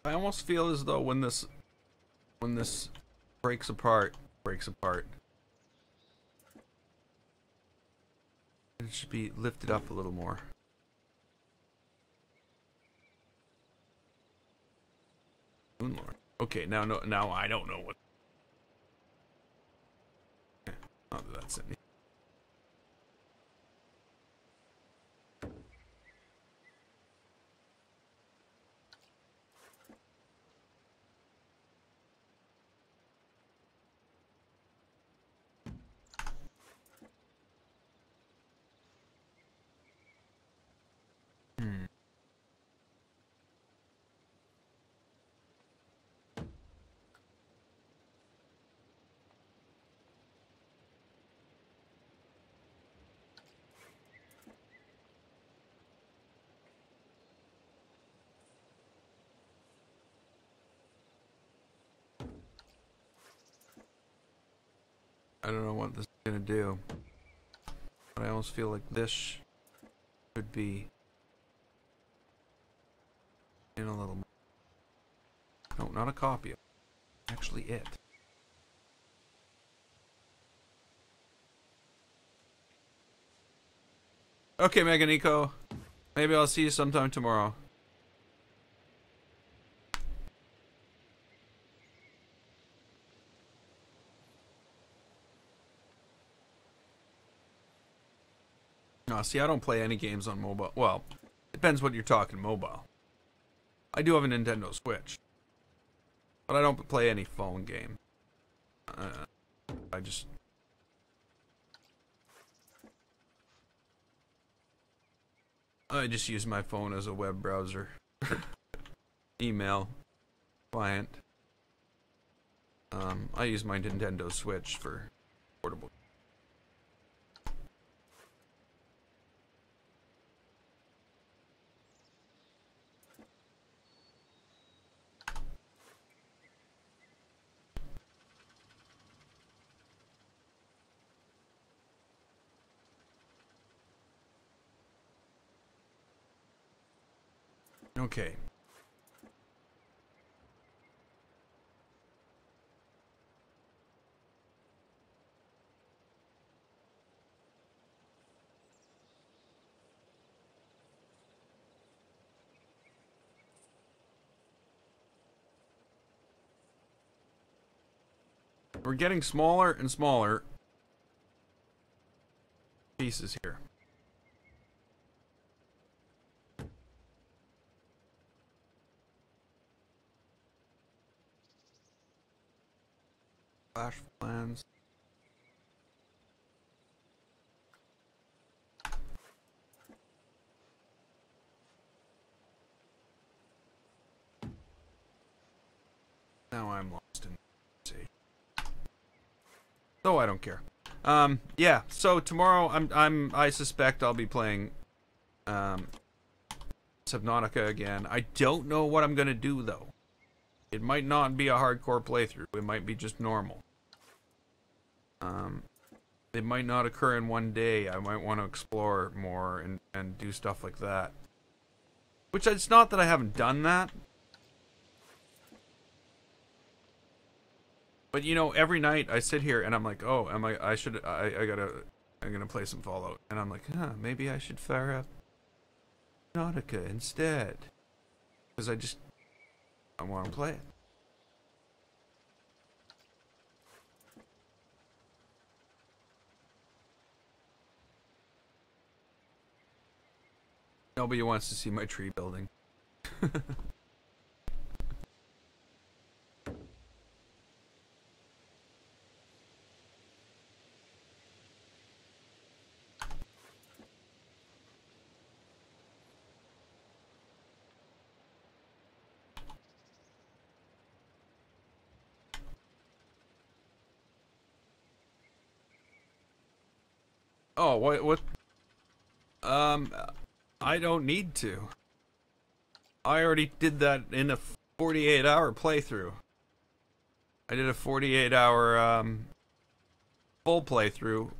I almost feel as though when this breaks apart, it should be lifted up a little more. Moonlord. Okay, now I don't know what. Not that that's any. I don't know what this is gonna do, but I almost feel like this should be in a little more. No, not a copy of it. Actually it. Okay, Mega Nico. Maybe I'll see you sometime tomorrow. No, see, I don't play any games on mobile. Well, depends what you're talking mobile. I do have a Nintendo Switch, but I don't play any phone game. I just... use my phone as a web browser. Email. Client. I use my Nintendo Switch for portable. Okay. We're getting smaller and smaller pieces here. Flash plans. Now I'm lost in conversation. Though I don't care. Yeah, so tomorrow I suspect I'll be playing Subnautica again. I don't know what I'm gonna do though. It might not be a hardcore playthrough. It might be just normal. It might not occur in one day. I might want to explore more and do stuff like that. Which it's not that I haven't done that. But you know, every night I sit here and I'm like, oh, I'm gonna play some Fallout. And I'm like, maybe I should fire up Nautica instead. Because I want to play it. Nobody wants to see my tree building. Oh, what? I don't need to. I already did that in a 48-hour playthrough. I did a 48-hour, full playthrough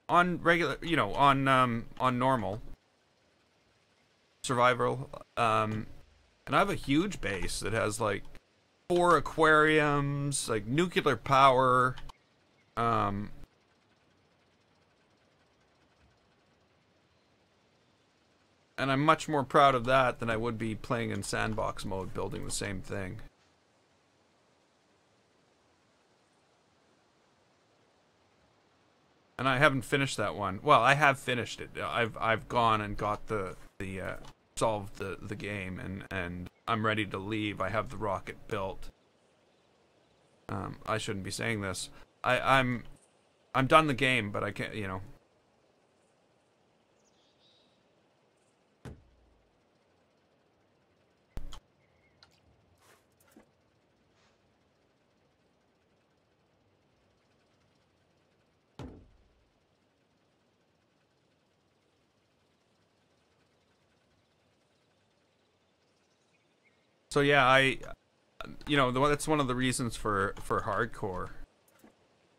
on regular, on normal survival, and I have a huge base that has like 4 aquariums, like nuclear power, and I'm much more proud of that than I would be playing in sandbox mode, building the same thing. And I haven't finished that one. Well, I have finished it. I've gone and got solved the game, and I'm ready to leave. I have the rocket built. I shouldn't be saying this. I'm done the game, but I can't, you know. So yeah, that's one of the reasons for hardcore.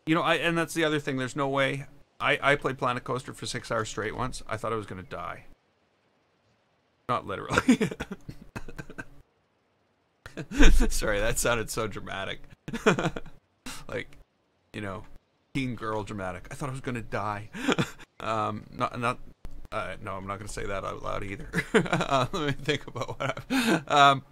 You know, and that's the other thing. There's no way. I played Planet Coaster for 6 hours straight once. I thought I was gonna die. Not literally. Sorry, that sounded so dramatic. Like, you know, teen girl dramatic. I thought I was gonna die. No, I'm not gonna say that out loud either. Let me think about what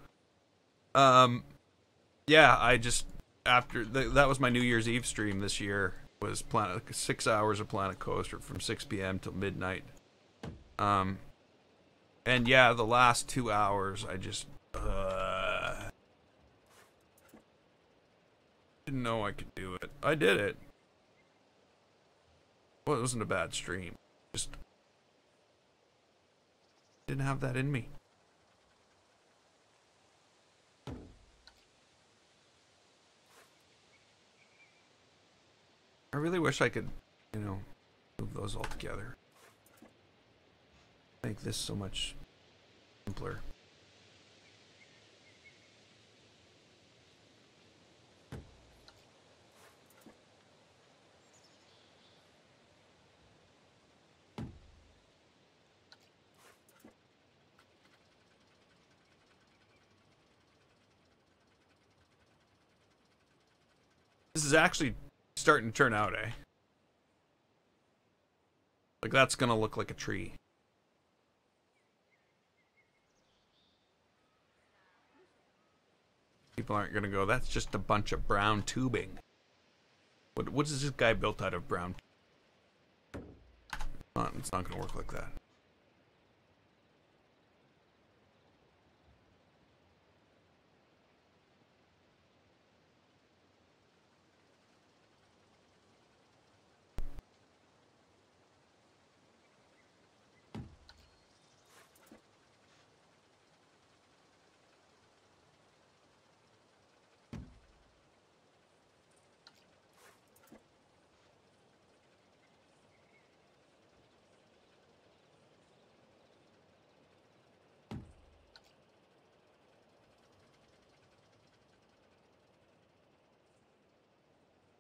yeah, I just after that was my New Year's Eve stream this year. Was 6 hours of Planet Coaster from 6 p.m. till midnight. And yeah, the last 2 hours I just didn't know I could do it. I did it. Well, it wasn't a bad stream. Just didn't have that in me. I really wish I could, you know, move those all together. Make this so much simpler. This is actually starting to turn out, eh? Like, that's gonna look like a tree. People aren't gonna go, that's just a bunch of brown tubing. What is this guy built out of brown? It's not gonna work like that.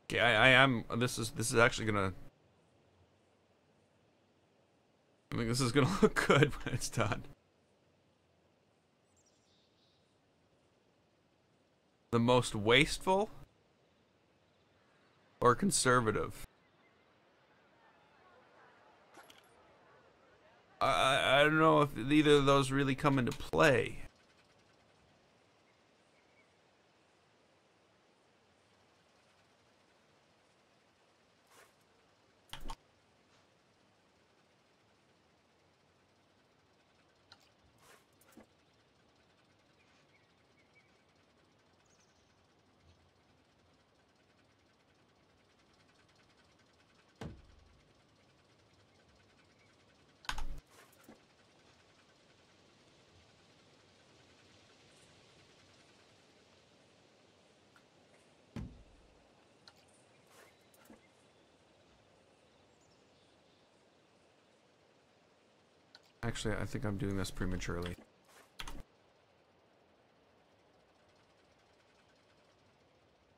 Okay, I am. This is actually gonna. I think this is gonna look good when it's done. The most wasteful or conservative? I don't know if either of those really come into play. Actually, I think I'm doing this prematurely.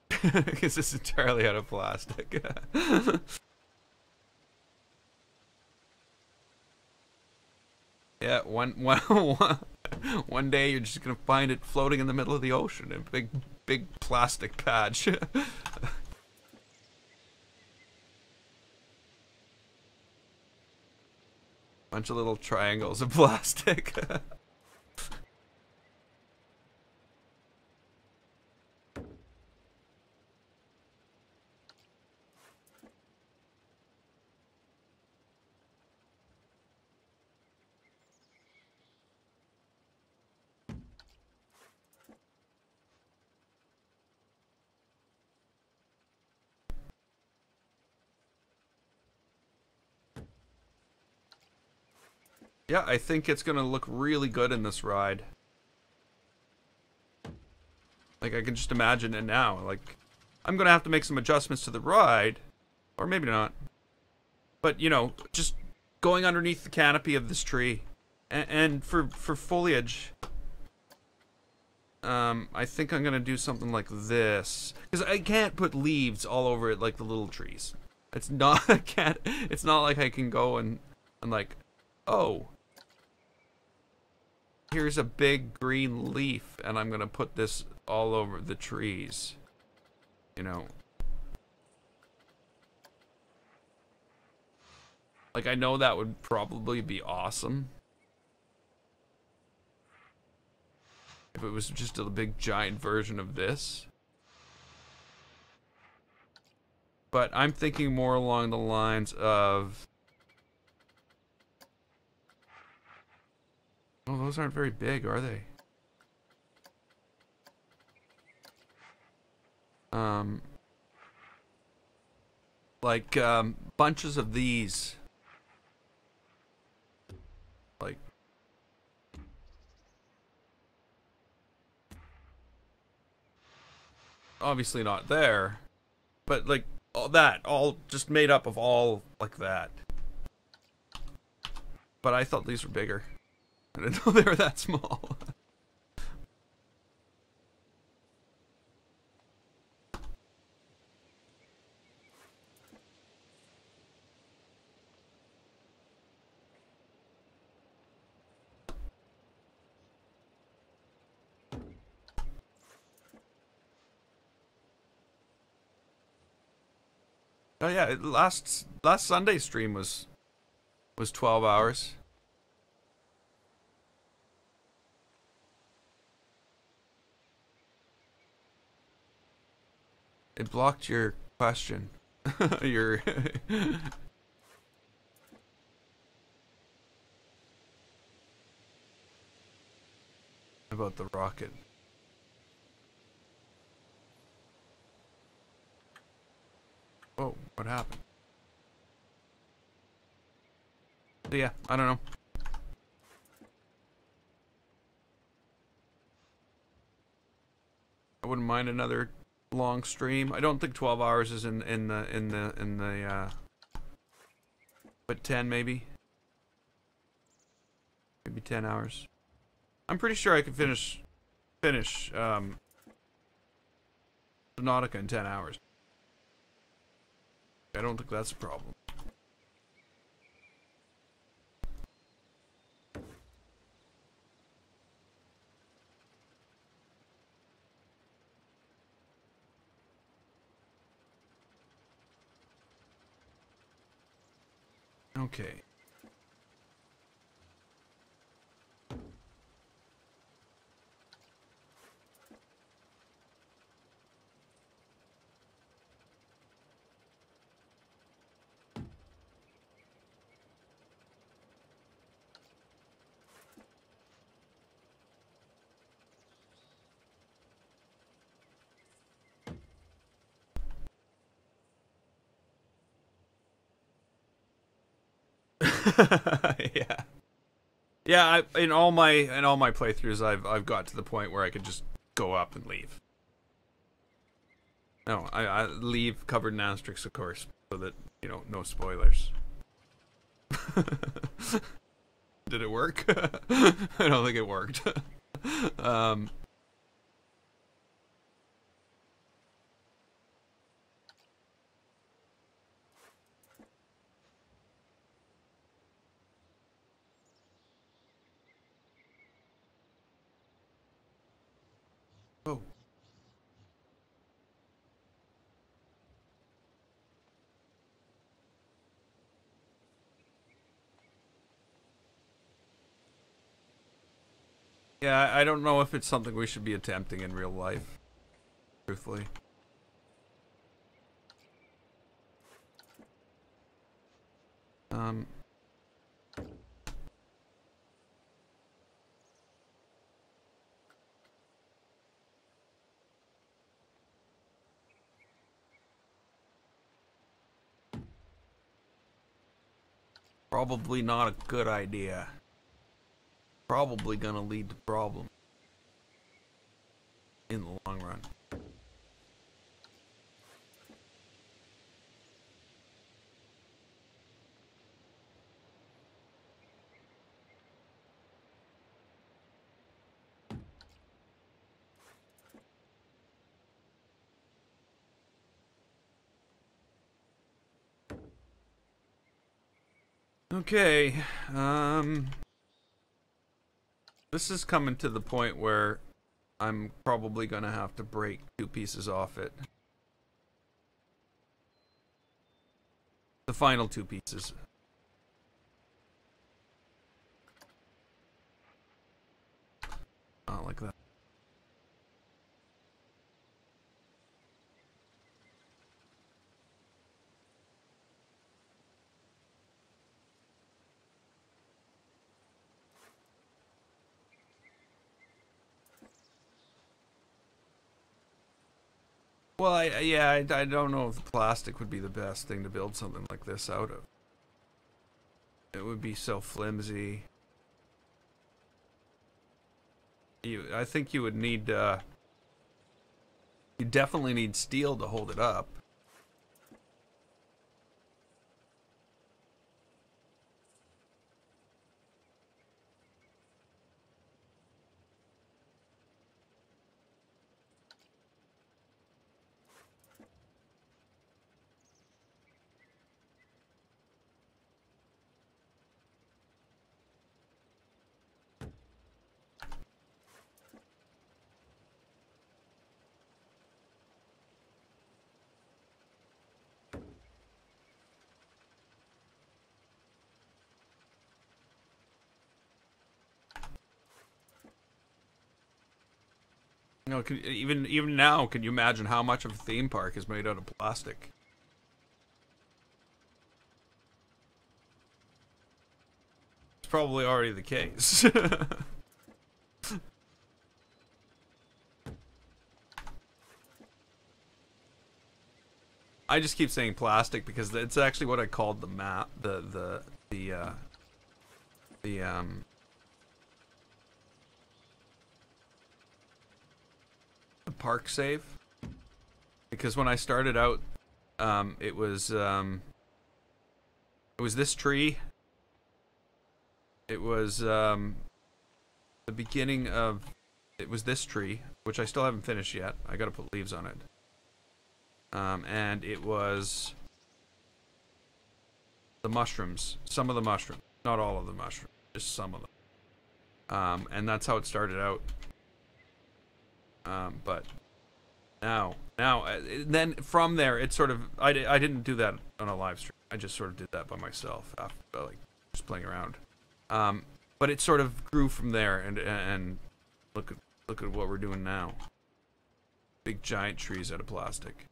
Because it's entirely out of plastic. Yeah, one day you're just gonna find it floating in the middle of the ocean in a big plastic patch. Bunch of little triangles of plastic. Yeah, I think it's gonna look really good in this ride. Like, I can just imagine it now. Like, I'm gonna have to make some adjustments to the ride. Or maybe not. But, you know, just going underneath the canopy of this tree. And for foliage. I think I'm gonna do something like this, because I can't put leaves all over it like the little trees. It's not, I can't, it's not like I can go and like, oh, here's a big green leaf and I'm gonna put this all over the trees, you know. Like, I know that would probably be awesome if it was just a big giant version of this. But I'm thinking more along the lines of... Oh, those aren't very big, are they? Like, bunches of these. Like... Obviously not there. But, like, all that. All just made up of all like that. But I thought these were bigger. I didn't know they were that small. Oh yeah, last Sunday stream was 12 hours. It blocked your question. Your about the rocket. Oh, what happened? So yeah, I don't know. I wouldn't mind another long stream. I don't think 12 hours is in the but 10 maybe. Maybe 10 hours. I'm pretty sure I could finish Subnautica in 10 hours. I don't think that's a problem. Okay. Yeah. Yeah, in all my playthroughs I've got to the point where I could just go up and leave. No, I leave covered in asterisks, of course, so that, you know, no spoilers. Did it work? I don't think it worked. Oh. Yeah, I don't know if it's something we should be attempting in real life, truthfully. Probably not a good idea. Probably gonna lead to problems in the long run. Okay, this is coming to the point where I'm probably gonna have to break 2 pieces off it. The final 2 pieces. Oh, like that. Well, I don't know if the plastic would be the best thing to build something like this out of. It would be so flimsy. I think you would need, you definitely need steel to hold it up. You know, even now, can you imagine how much of a theme park is made out of plastic? It's probably already the case. I just keep saying plastic because it's actually what I called the map, the park save. Because when I started out, it was this tree. It was the beginning of, it was this tree, which I still haven't finished yet. I gotta put leaves on it. And it was the mushrooms, some of the mushrooms, not all of the mushrooms, just some of them. And that's how it started out. But now, then from there, it sort of, I didn't do that on a live stream. I just sort of did that by myself, after, like, just playing around. But it sort of grew from there, and look at what we're doing now. Big giant trees out of plastic.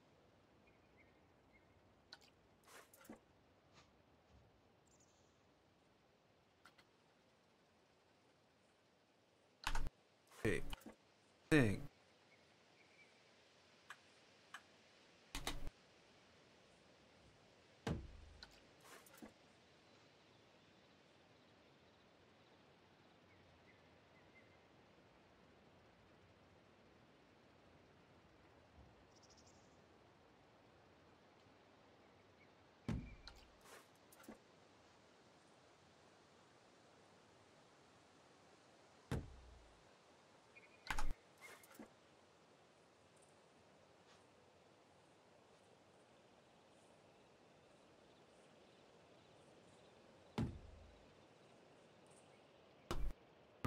Okay, thing.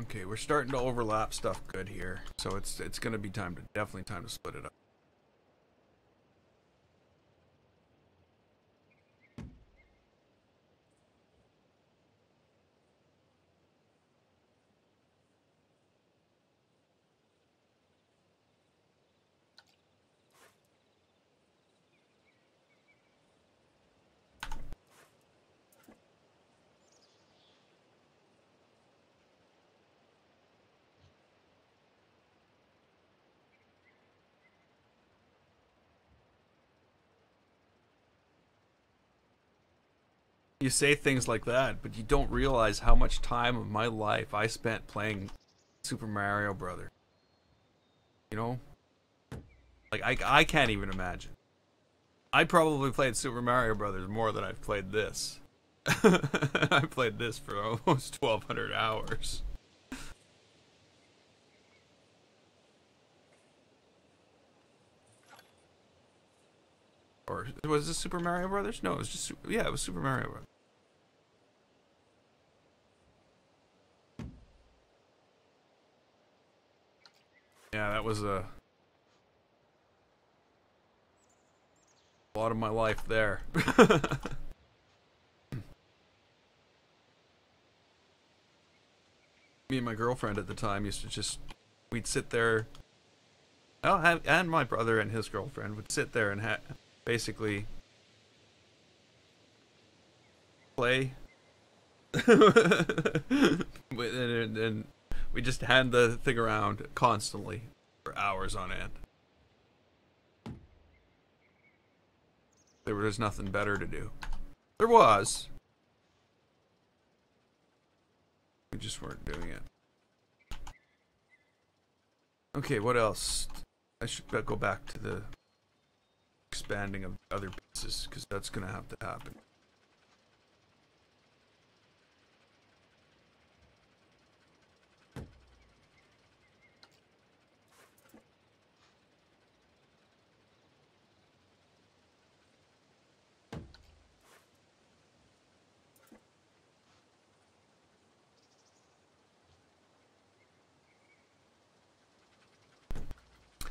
Okay, we're starting to overlap stuff good here, so it's gonna be definitely time to split it up. You say things like that, but you don't realize how much time of my life I spent playing Super Mario Brothers. You know? Like, I can't even imagine. I probably played Super Mario Brothers more than I've played this. I played this for almost 1,200 hours. Or was this Super Mario Brothers? No, it was just, yeah, it was Super Mario Brothers. Yeah, that was a lot of my life there. Me and my girlfriend at the time used to just, we'd sit there. Oh, and my brother and his girlfriend would sit there and basically play. and we just hand the thing around constantly for hours on end. There was nothing better to do. There was. We just weren't doing it. Okay, what else? I should go back to the expanding of other pieces, because that's going to have to happen.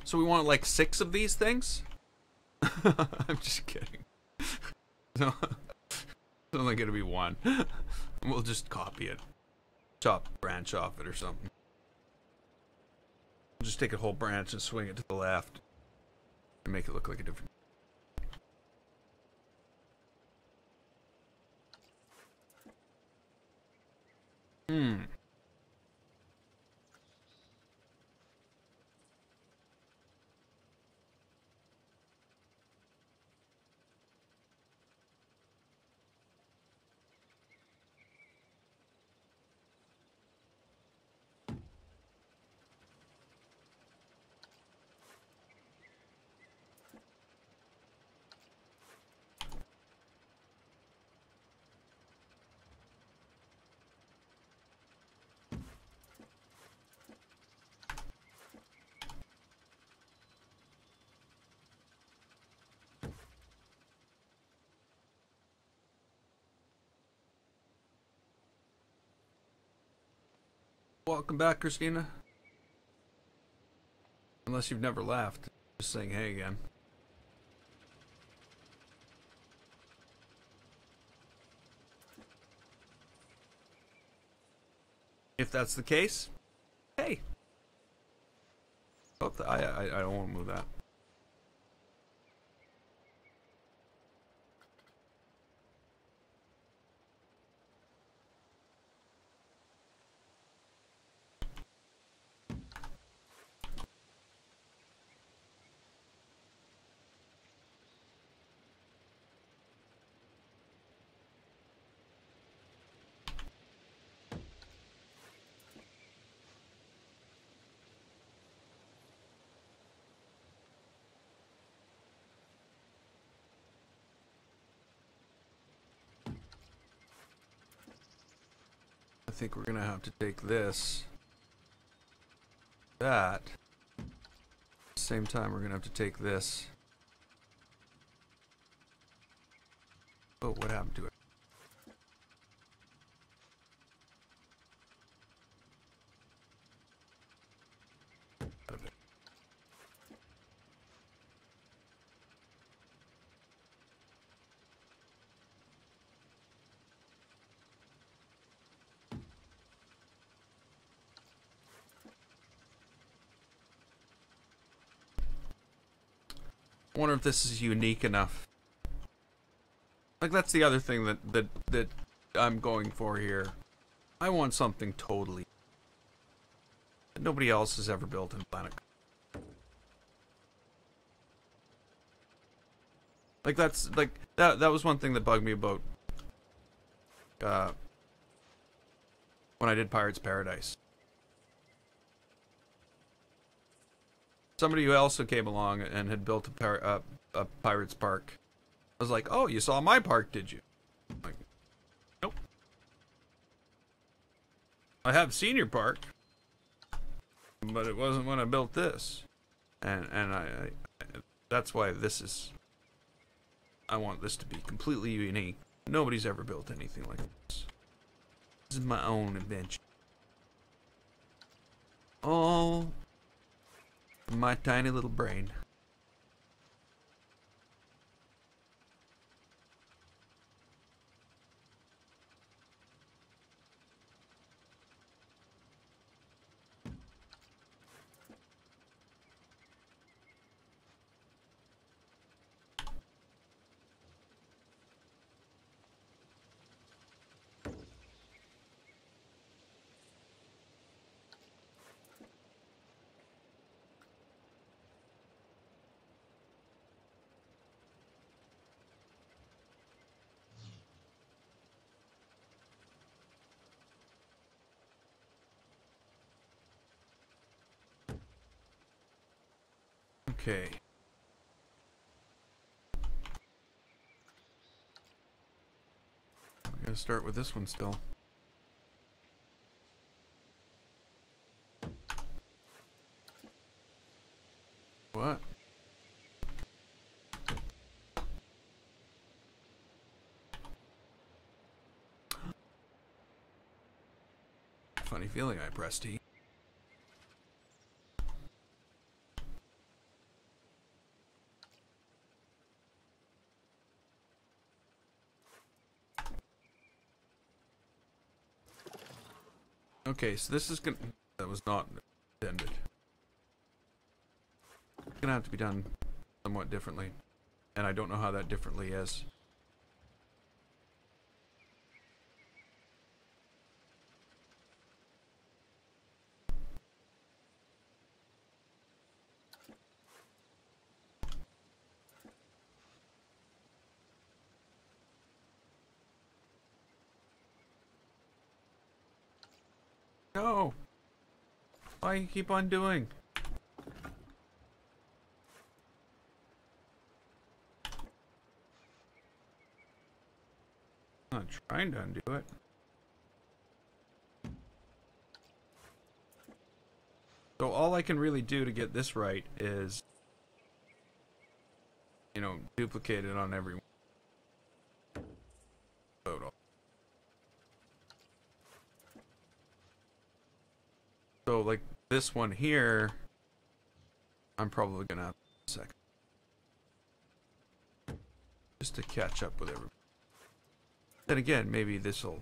So we want like 6 of these things? I'm just kidding. No, it's only gonna be 1. We'll just copy it. Branch off it or something. We'll just take a whole branch and swing it to the left. And make it look like a different... Welcome back, Christina. Unless you've never laughed. Just saying hey again. If that's the case, hey. Oh, I don't want to move that. I think we're gonna have to take this, that. At the same time, we're gonna have to take this. Oh, what happened to it? Out of it. I wonder if this is unique enough. Like, that's the other thing that I'm going for here. I want something totally that nobody else has ever built in Planet. Like, that's like that was one thing that bugged me about when I did Pirates Paradise. Somebody who also came along and had built a Pirates Park. I was like, oh, you saw my park, did you? I'm like, nope. I have seen your park, but it wasn't when I built this. And I that's why this is... I want this to be completely unique. Nobody's ever built anything like this. This is my own invention. All My tiny little brain. Okay. I'm gonna start with this one still. What? Funny feeling I pressed T. Okay, so this is gonna... That was not intended. It's gonna have to be done somewhat differently. And I don't know how that differently is. No! Why you keep on doing? I'm not trying to undo it. So all I can really do to get this right is, you know, duplicate it on every photo. So like this one here, I'm probably gonna have a second. Just to catch up with everybody. Then again, maybe this'll...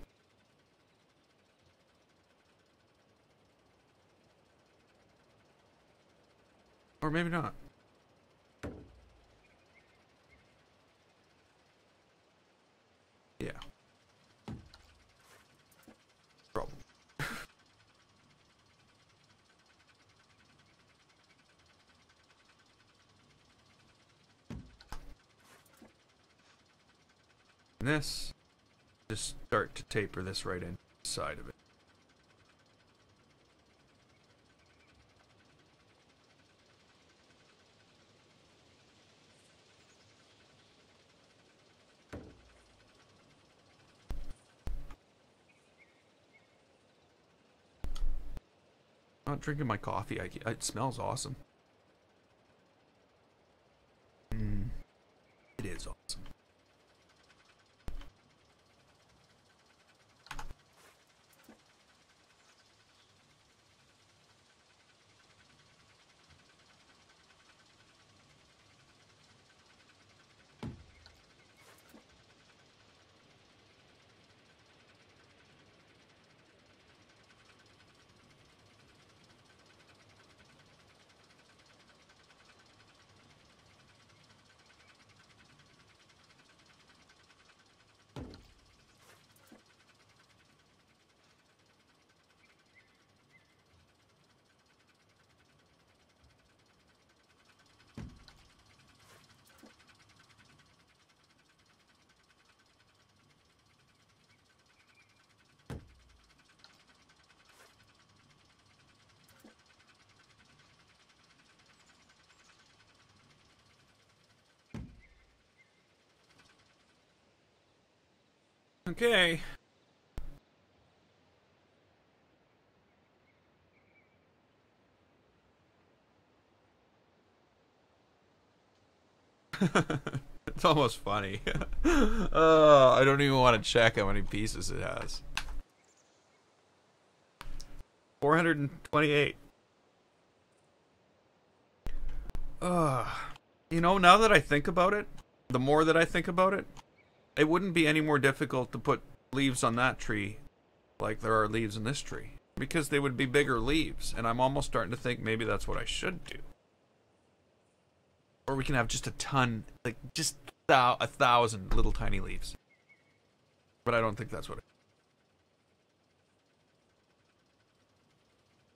Or maybe not. Yeah. Problem. And this, just start to taper this right in the side of it. I'm not drinking my coffee. It smells awesome. It is awesome. Okay. It's almost funny. I don't even want to check how many pieces it has. 428. You know, now that I think about it, the more that I think about it, it wouldn't be any more difficult to put leaves on that tree like there are leaves in this tree. Because they would be bigger leaves, and I'm almost starting to think maybe that's what I should do. Or we can have just a ton, like just 1,000 little tiny leaves. But I don't think that's what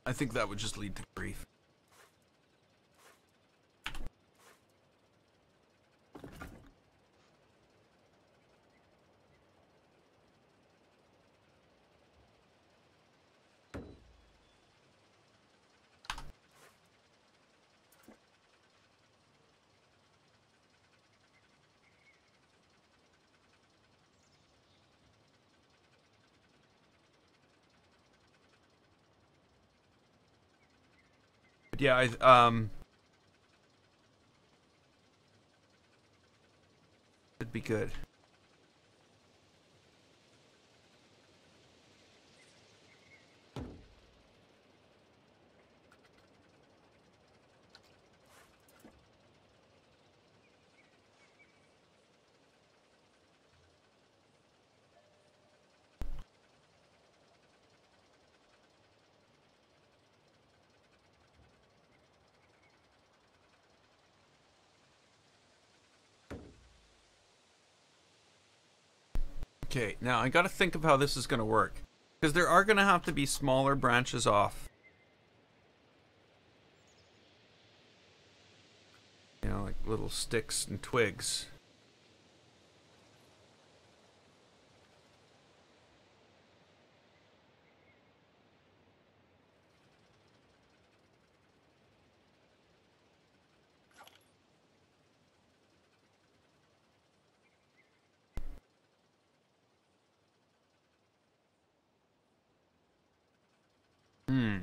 I think that would just lead to grief. But yeah, it'd be good. Okay, now I gotta think of how this is gonna work. Because there are gonna have to be smaller branches off. You know, like little sticks and twigs. Hmm.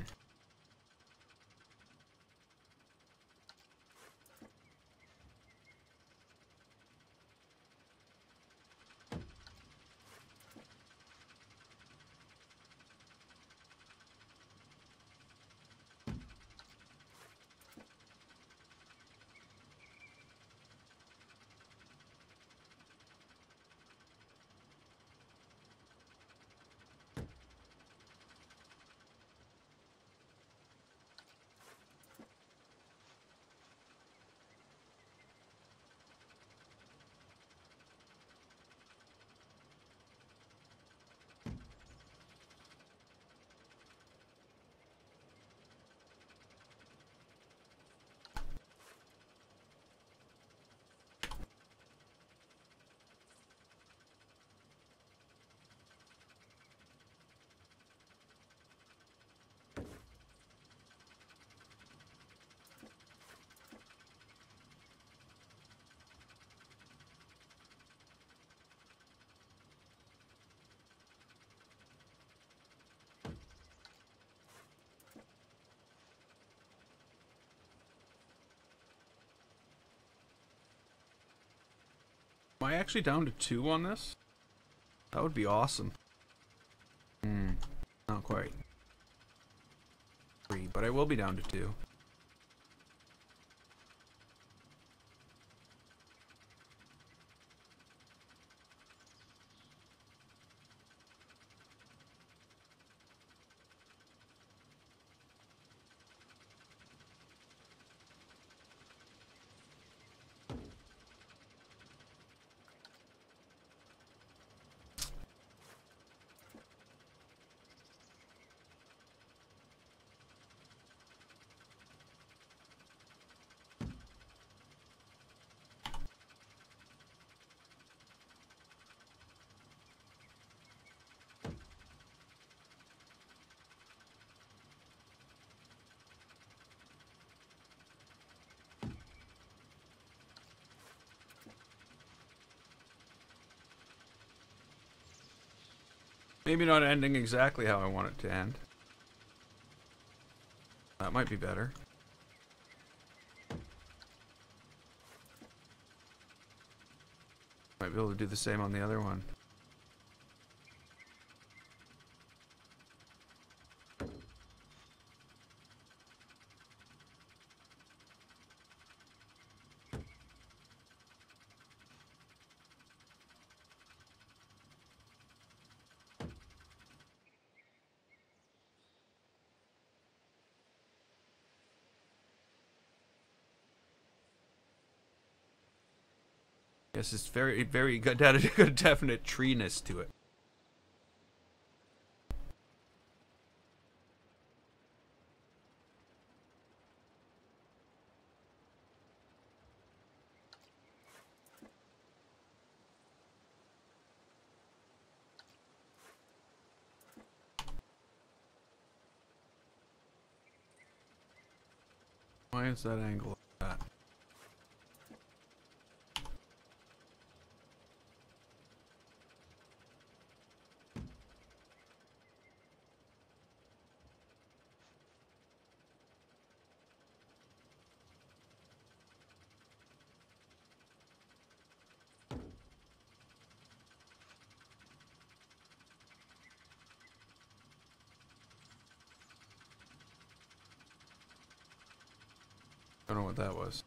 Am I actually down to 2 on this? That would be awesome. Hmm. Not quite. 3, but I will be down to 2. Maybe not ending exactly how I want it to end. That might be better. Might be able to do the same on the other one. Yes, it's very good. Had a good definite treeness to it. Why is that angle like that? I don't know what that was.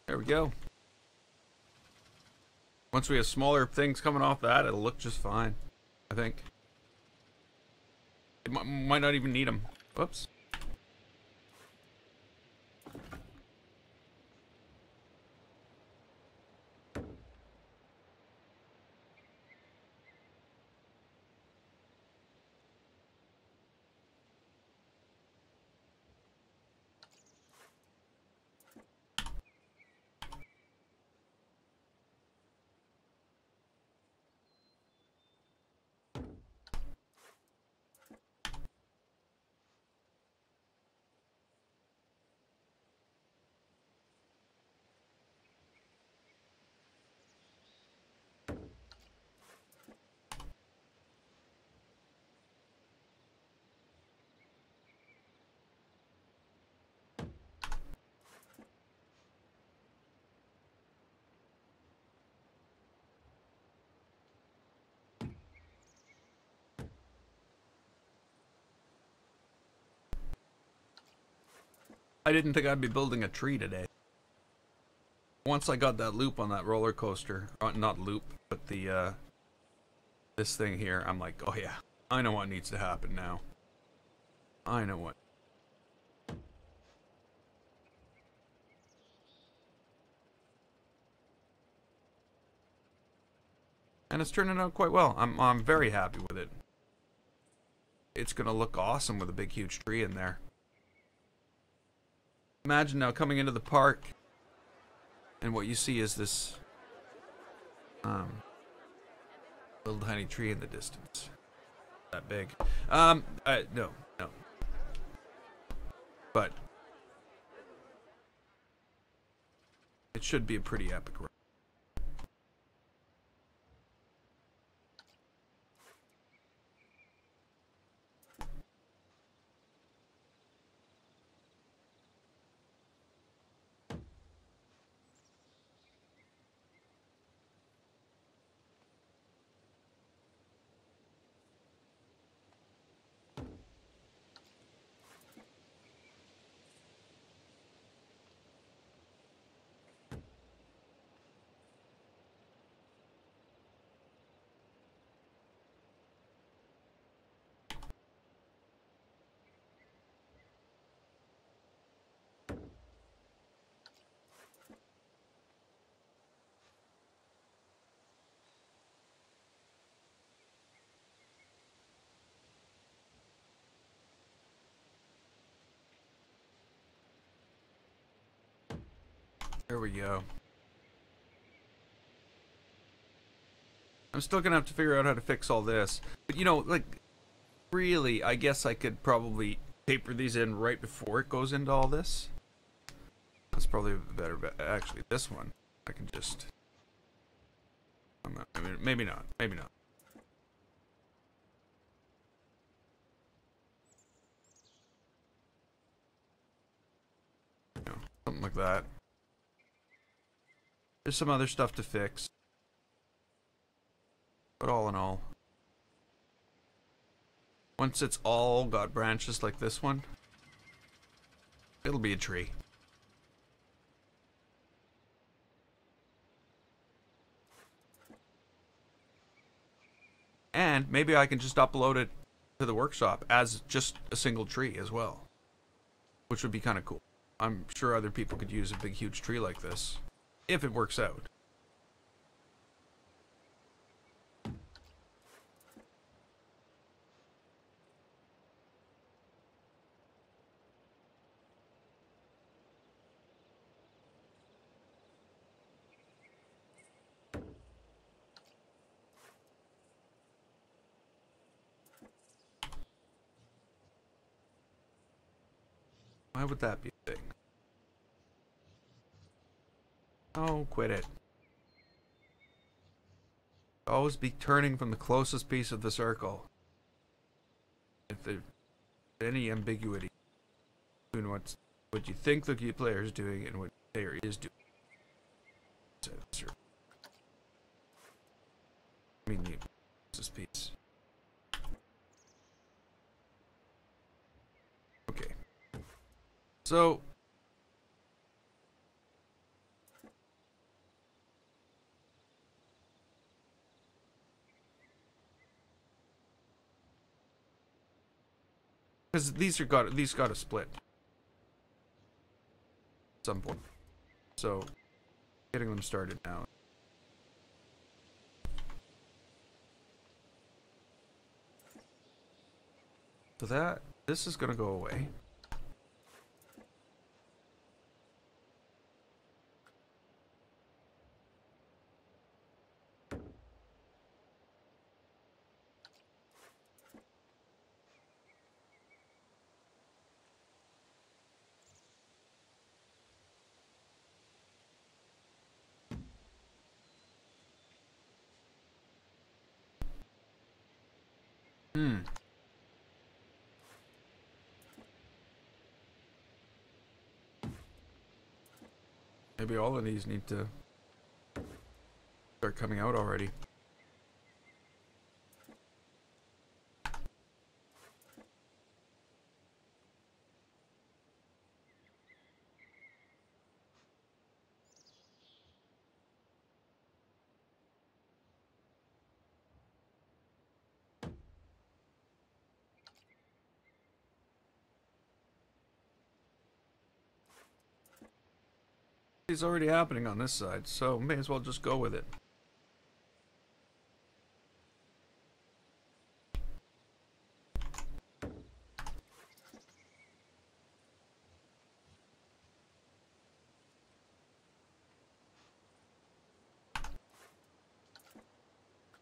There we go. Once we have smaller things coming off that, it'll look just fine. I think. It might not even need them. Whoops. I didn't think I'd be building a tree today. Once I got that loop on that roller coaster, not loop, but the this thing here, I'm like, oh yeah, I know what needs to happen now. I know what. And it's turning out quite well. I'm very happy with it. It's gonna look awesome with a big huge tree in there. Imagine now coming into the park, and what you see is this little tiny tree in the distance. That big. No. But it should be a pretty epic ride. There we go. I'm still gonna have to figure out how to fix all this. But you know, like, really, I guess I could probably paper these in right before it goes into all this. That's probably better. Actually, this one, I can just... I mean, maybe not. Maybe not. You know, something like that. There's some other stuff to fix. But all in all, once it's all got branches like this one, it'll be a tree. And maybe I can just upload it to the workshop as just a single tree as well, which would be kind of cool. I'm sure other people could use a big huge tree like this if it works out. Why would that be a thing? Oh, quit it. Always be turning from the closest piece of the circle. If there's any ambiguity between what you think the player is doing and what the player is doing. I mean, the closest piece. Okay. So... because these gotta split at some point. So getting them started now. So this is gonna go away. Maybe all of these need to start coming out already. It's already happening on this side, so may as well just go with it.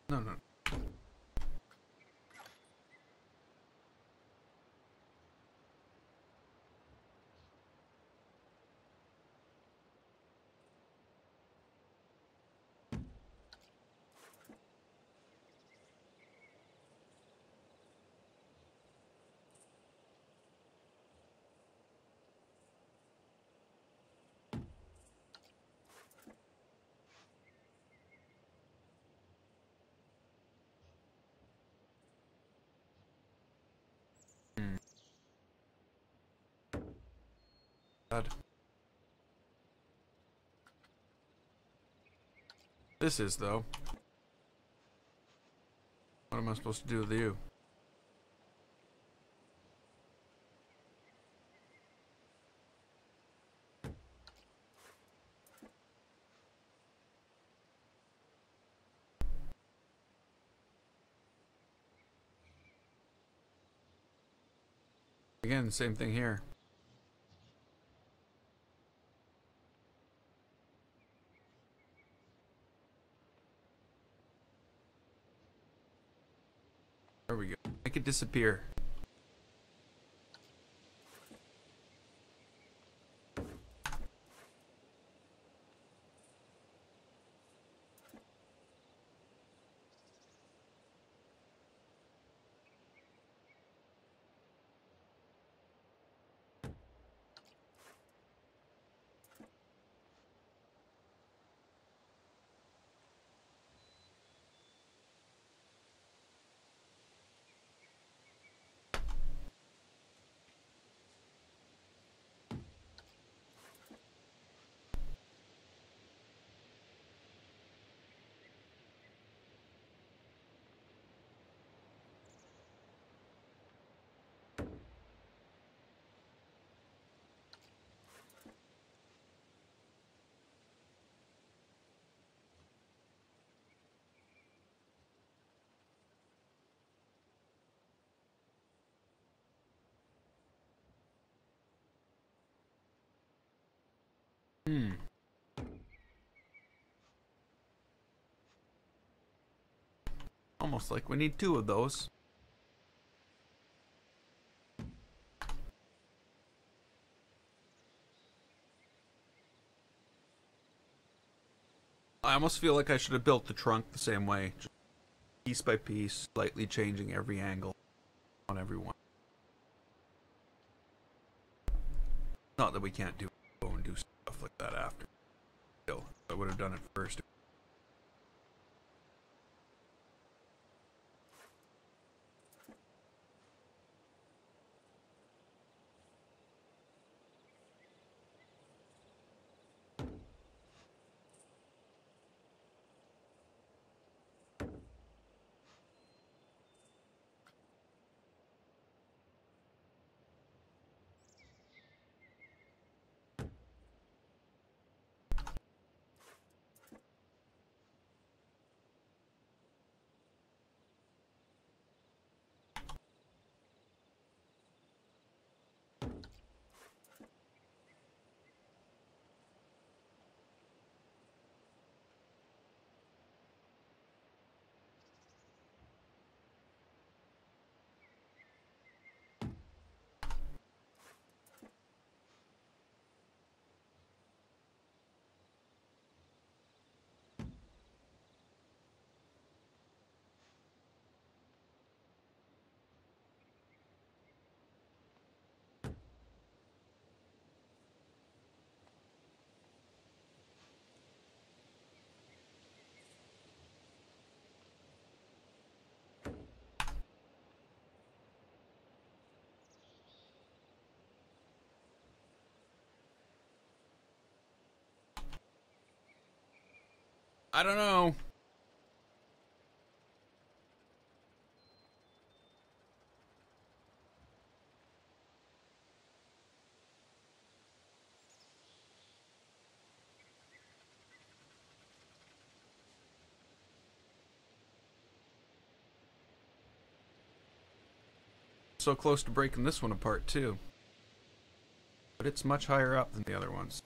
No. God. This is, though. What am I supposed to do with you? Again, same thing here. There we go. Make it disappear. Hmm. Almost like we need 2 of those. I almost feel like I should have built the trunk the same way. Just piece by piece, slightly changing every angle on every one. Not that we can't go and do stuff like that after. Still, I would have done it first. I don't know. So close to breaking this one apart too. But it's much higher up than the other ones.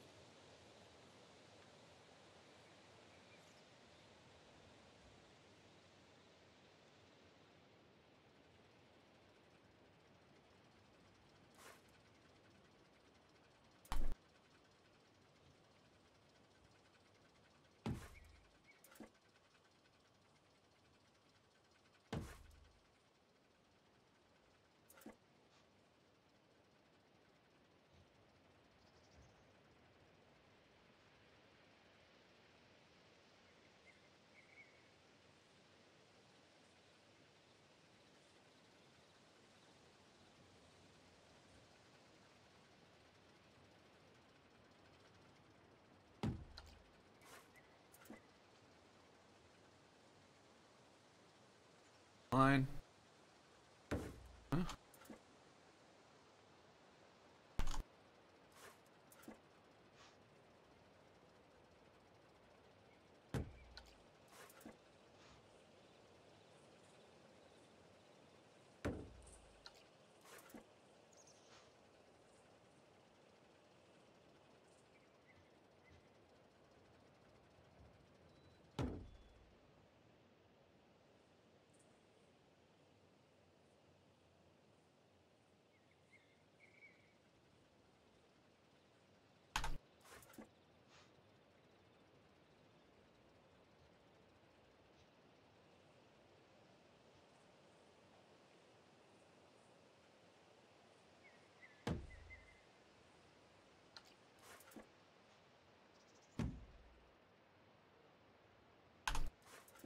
Line. Huh?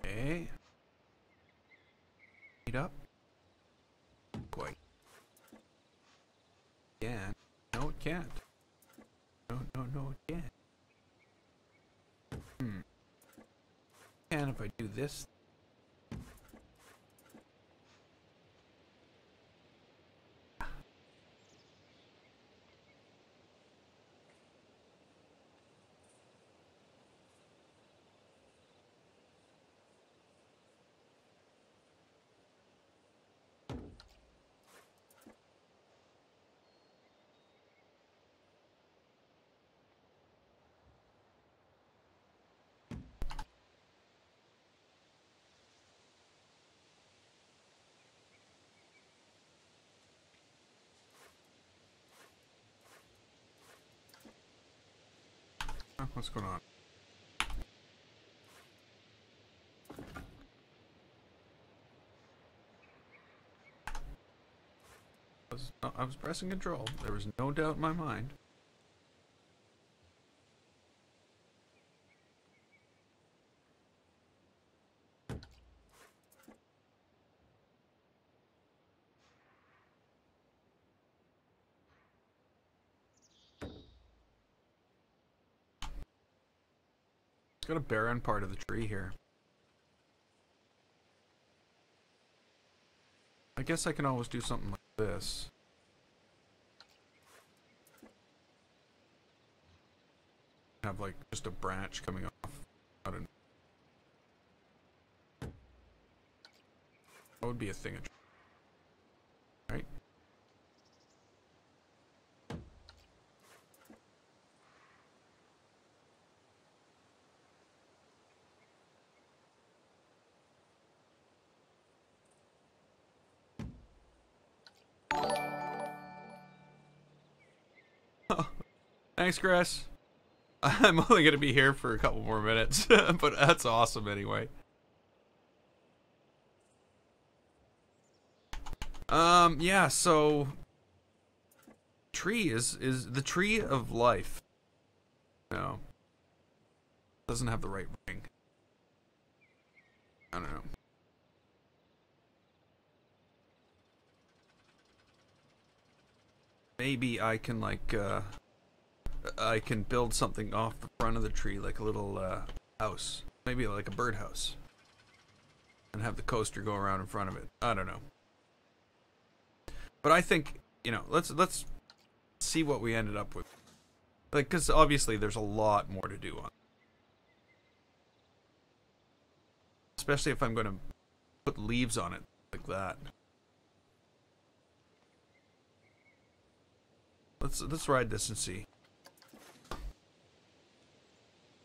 Okay. Heat up. Quite. Yeah. No, it can't. No, no, no, it can't. Can if I do this. Oh, what's going on? I was pressing control. There was no doubt in my mind. It's got a barren part of the tree here. I guess I can always do something like this. Have like just a branch coming off. I don't know. That would be a thing of right? Thanks, Chris. I'm only going to be here for a couple more minutes, but that's awesome anyway. Yeah, so tree is the tree of life. No. Doesn't have the right ring. I don't know. Maybe I can like I can build something off the front of the tree, like a little house, maybe like a birdhouse, and have the coaster go around in front of it. I don't know, but I think, you know, let's see what we ended up with, like, because obviously there's a lot more to do on, especially if I'm going to put leaves on it like that. Let's ride this and see.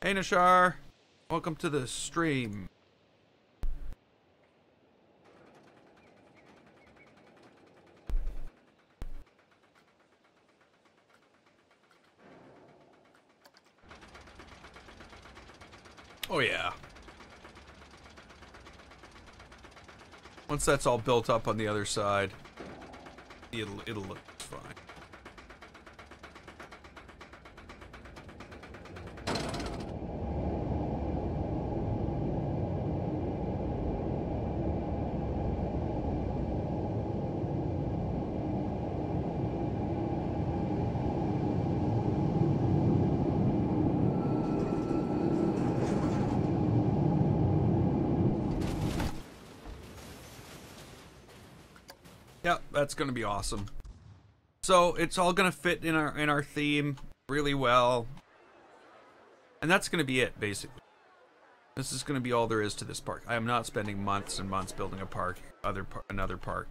Hey Nashar, welcome to the stream. Oh yeah. Once that's all built up on the other side, it'll look fine. Yeah, that's gonna be awesome. So it's all gonna fit in our theme really well, and that's gonna be it basically. This is gonna be all there is to this park. I am not spending months and months building a park, another park.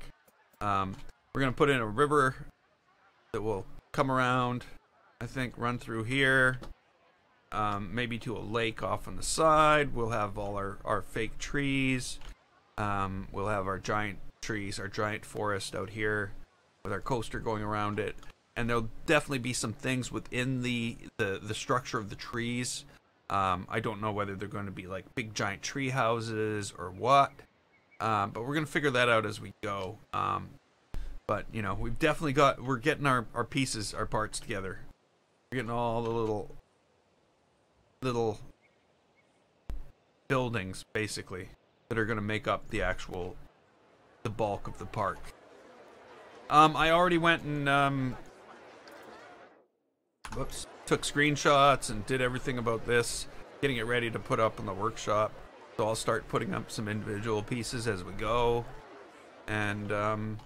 We're gonna put in a river that will come around, I think, run through here, maybe to a lake off on the side. We'll have all our fake trees. We'll have our giant trees, our giant forest out here with our coaster going around it, and there'll definitely be some things within the structure of the trees. I don't know whether they're going to be like big giant tree houses or what, but we're gonna figure that out as we go. But you know, we're getting our pieces, our parts together. We're getting all the little buildings basically. that are going to make up the bulk of the park. I already went and took screenshots and did everything about this, getting it ready to put up in the workshop. So I'll start putting up some individual pieces as we go. And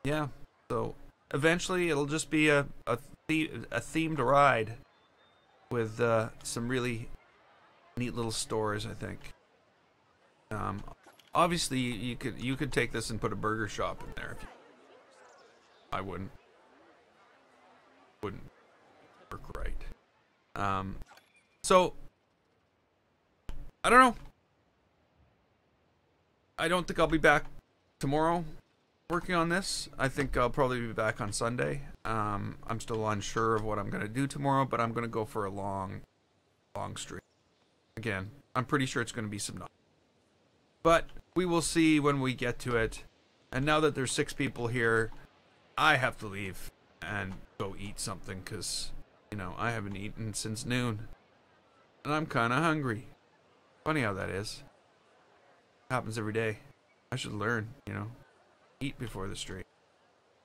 yeah, so eventually it'll just be a themed ride with some really neat little stores, I think. Obviously you could take this and put a burger shop in there. I wouldn't work right. So I don't know. I don't think I'll be back tomorrow working on this. I think I'll probably be back on Sunday. I'm still unsure of what I'm gonna do tomorrow, but I'm gonna go for a long stream. Again, I'm pretty sure it's gonna be some night. But we will see when we get to it. And now that there's 6 people here, I have to leave and go eat something, because, you know, I haven't eaten since noon. And I'm kind of hungry. Funny how that is. Happens every day. I should learn, you know. Eat before the stream.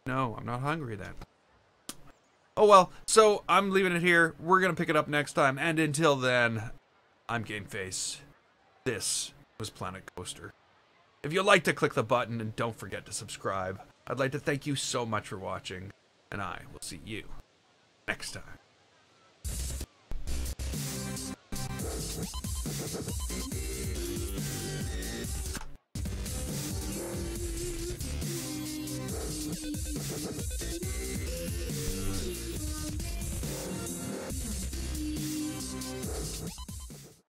No, I'm not hungry then. Oh well, so I'm leaving it here. We're going to pick it up next time. And until then, I'm GameFace. This was Planet Coaster. If you'd like to click the button and don't forget to subscribe, I'd like to thank you so much for watching. And I will see you next time.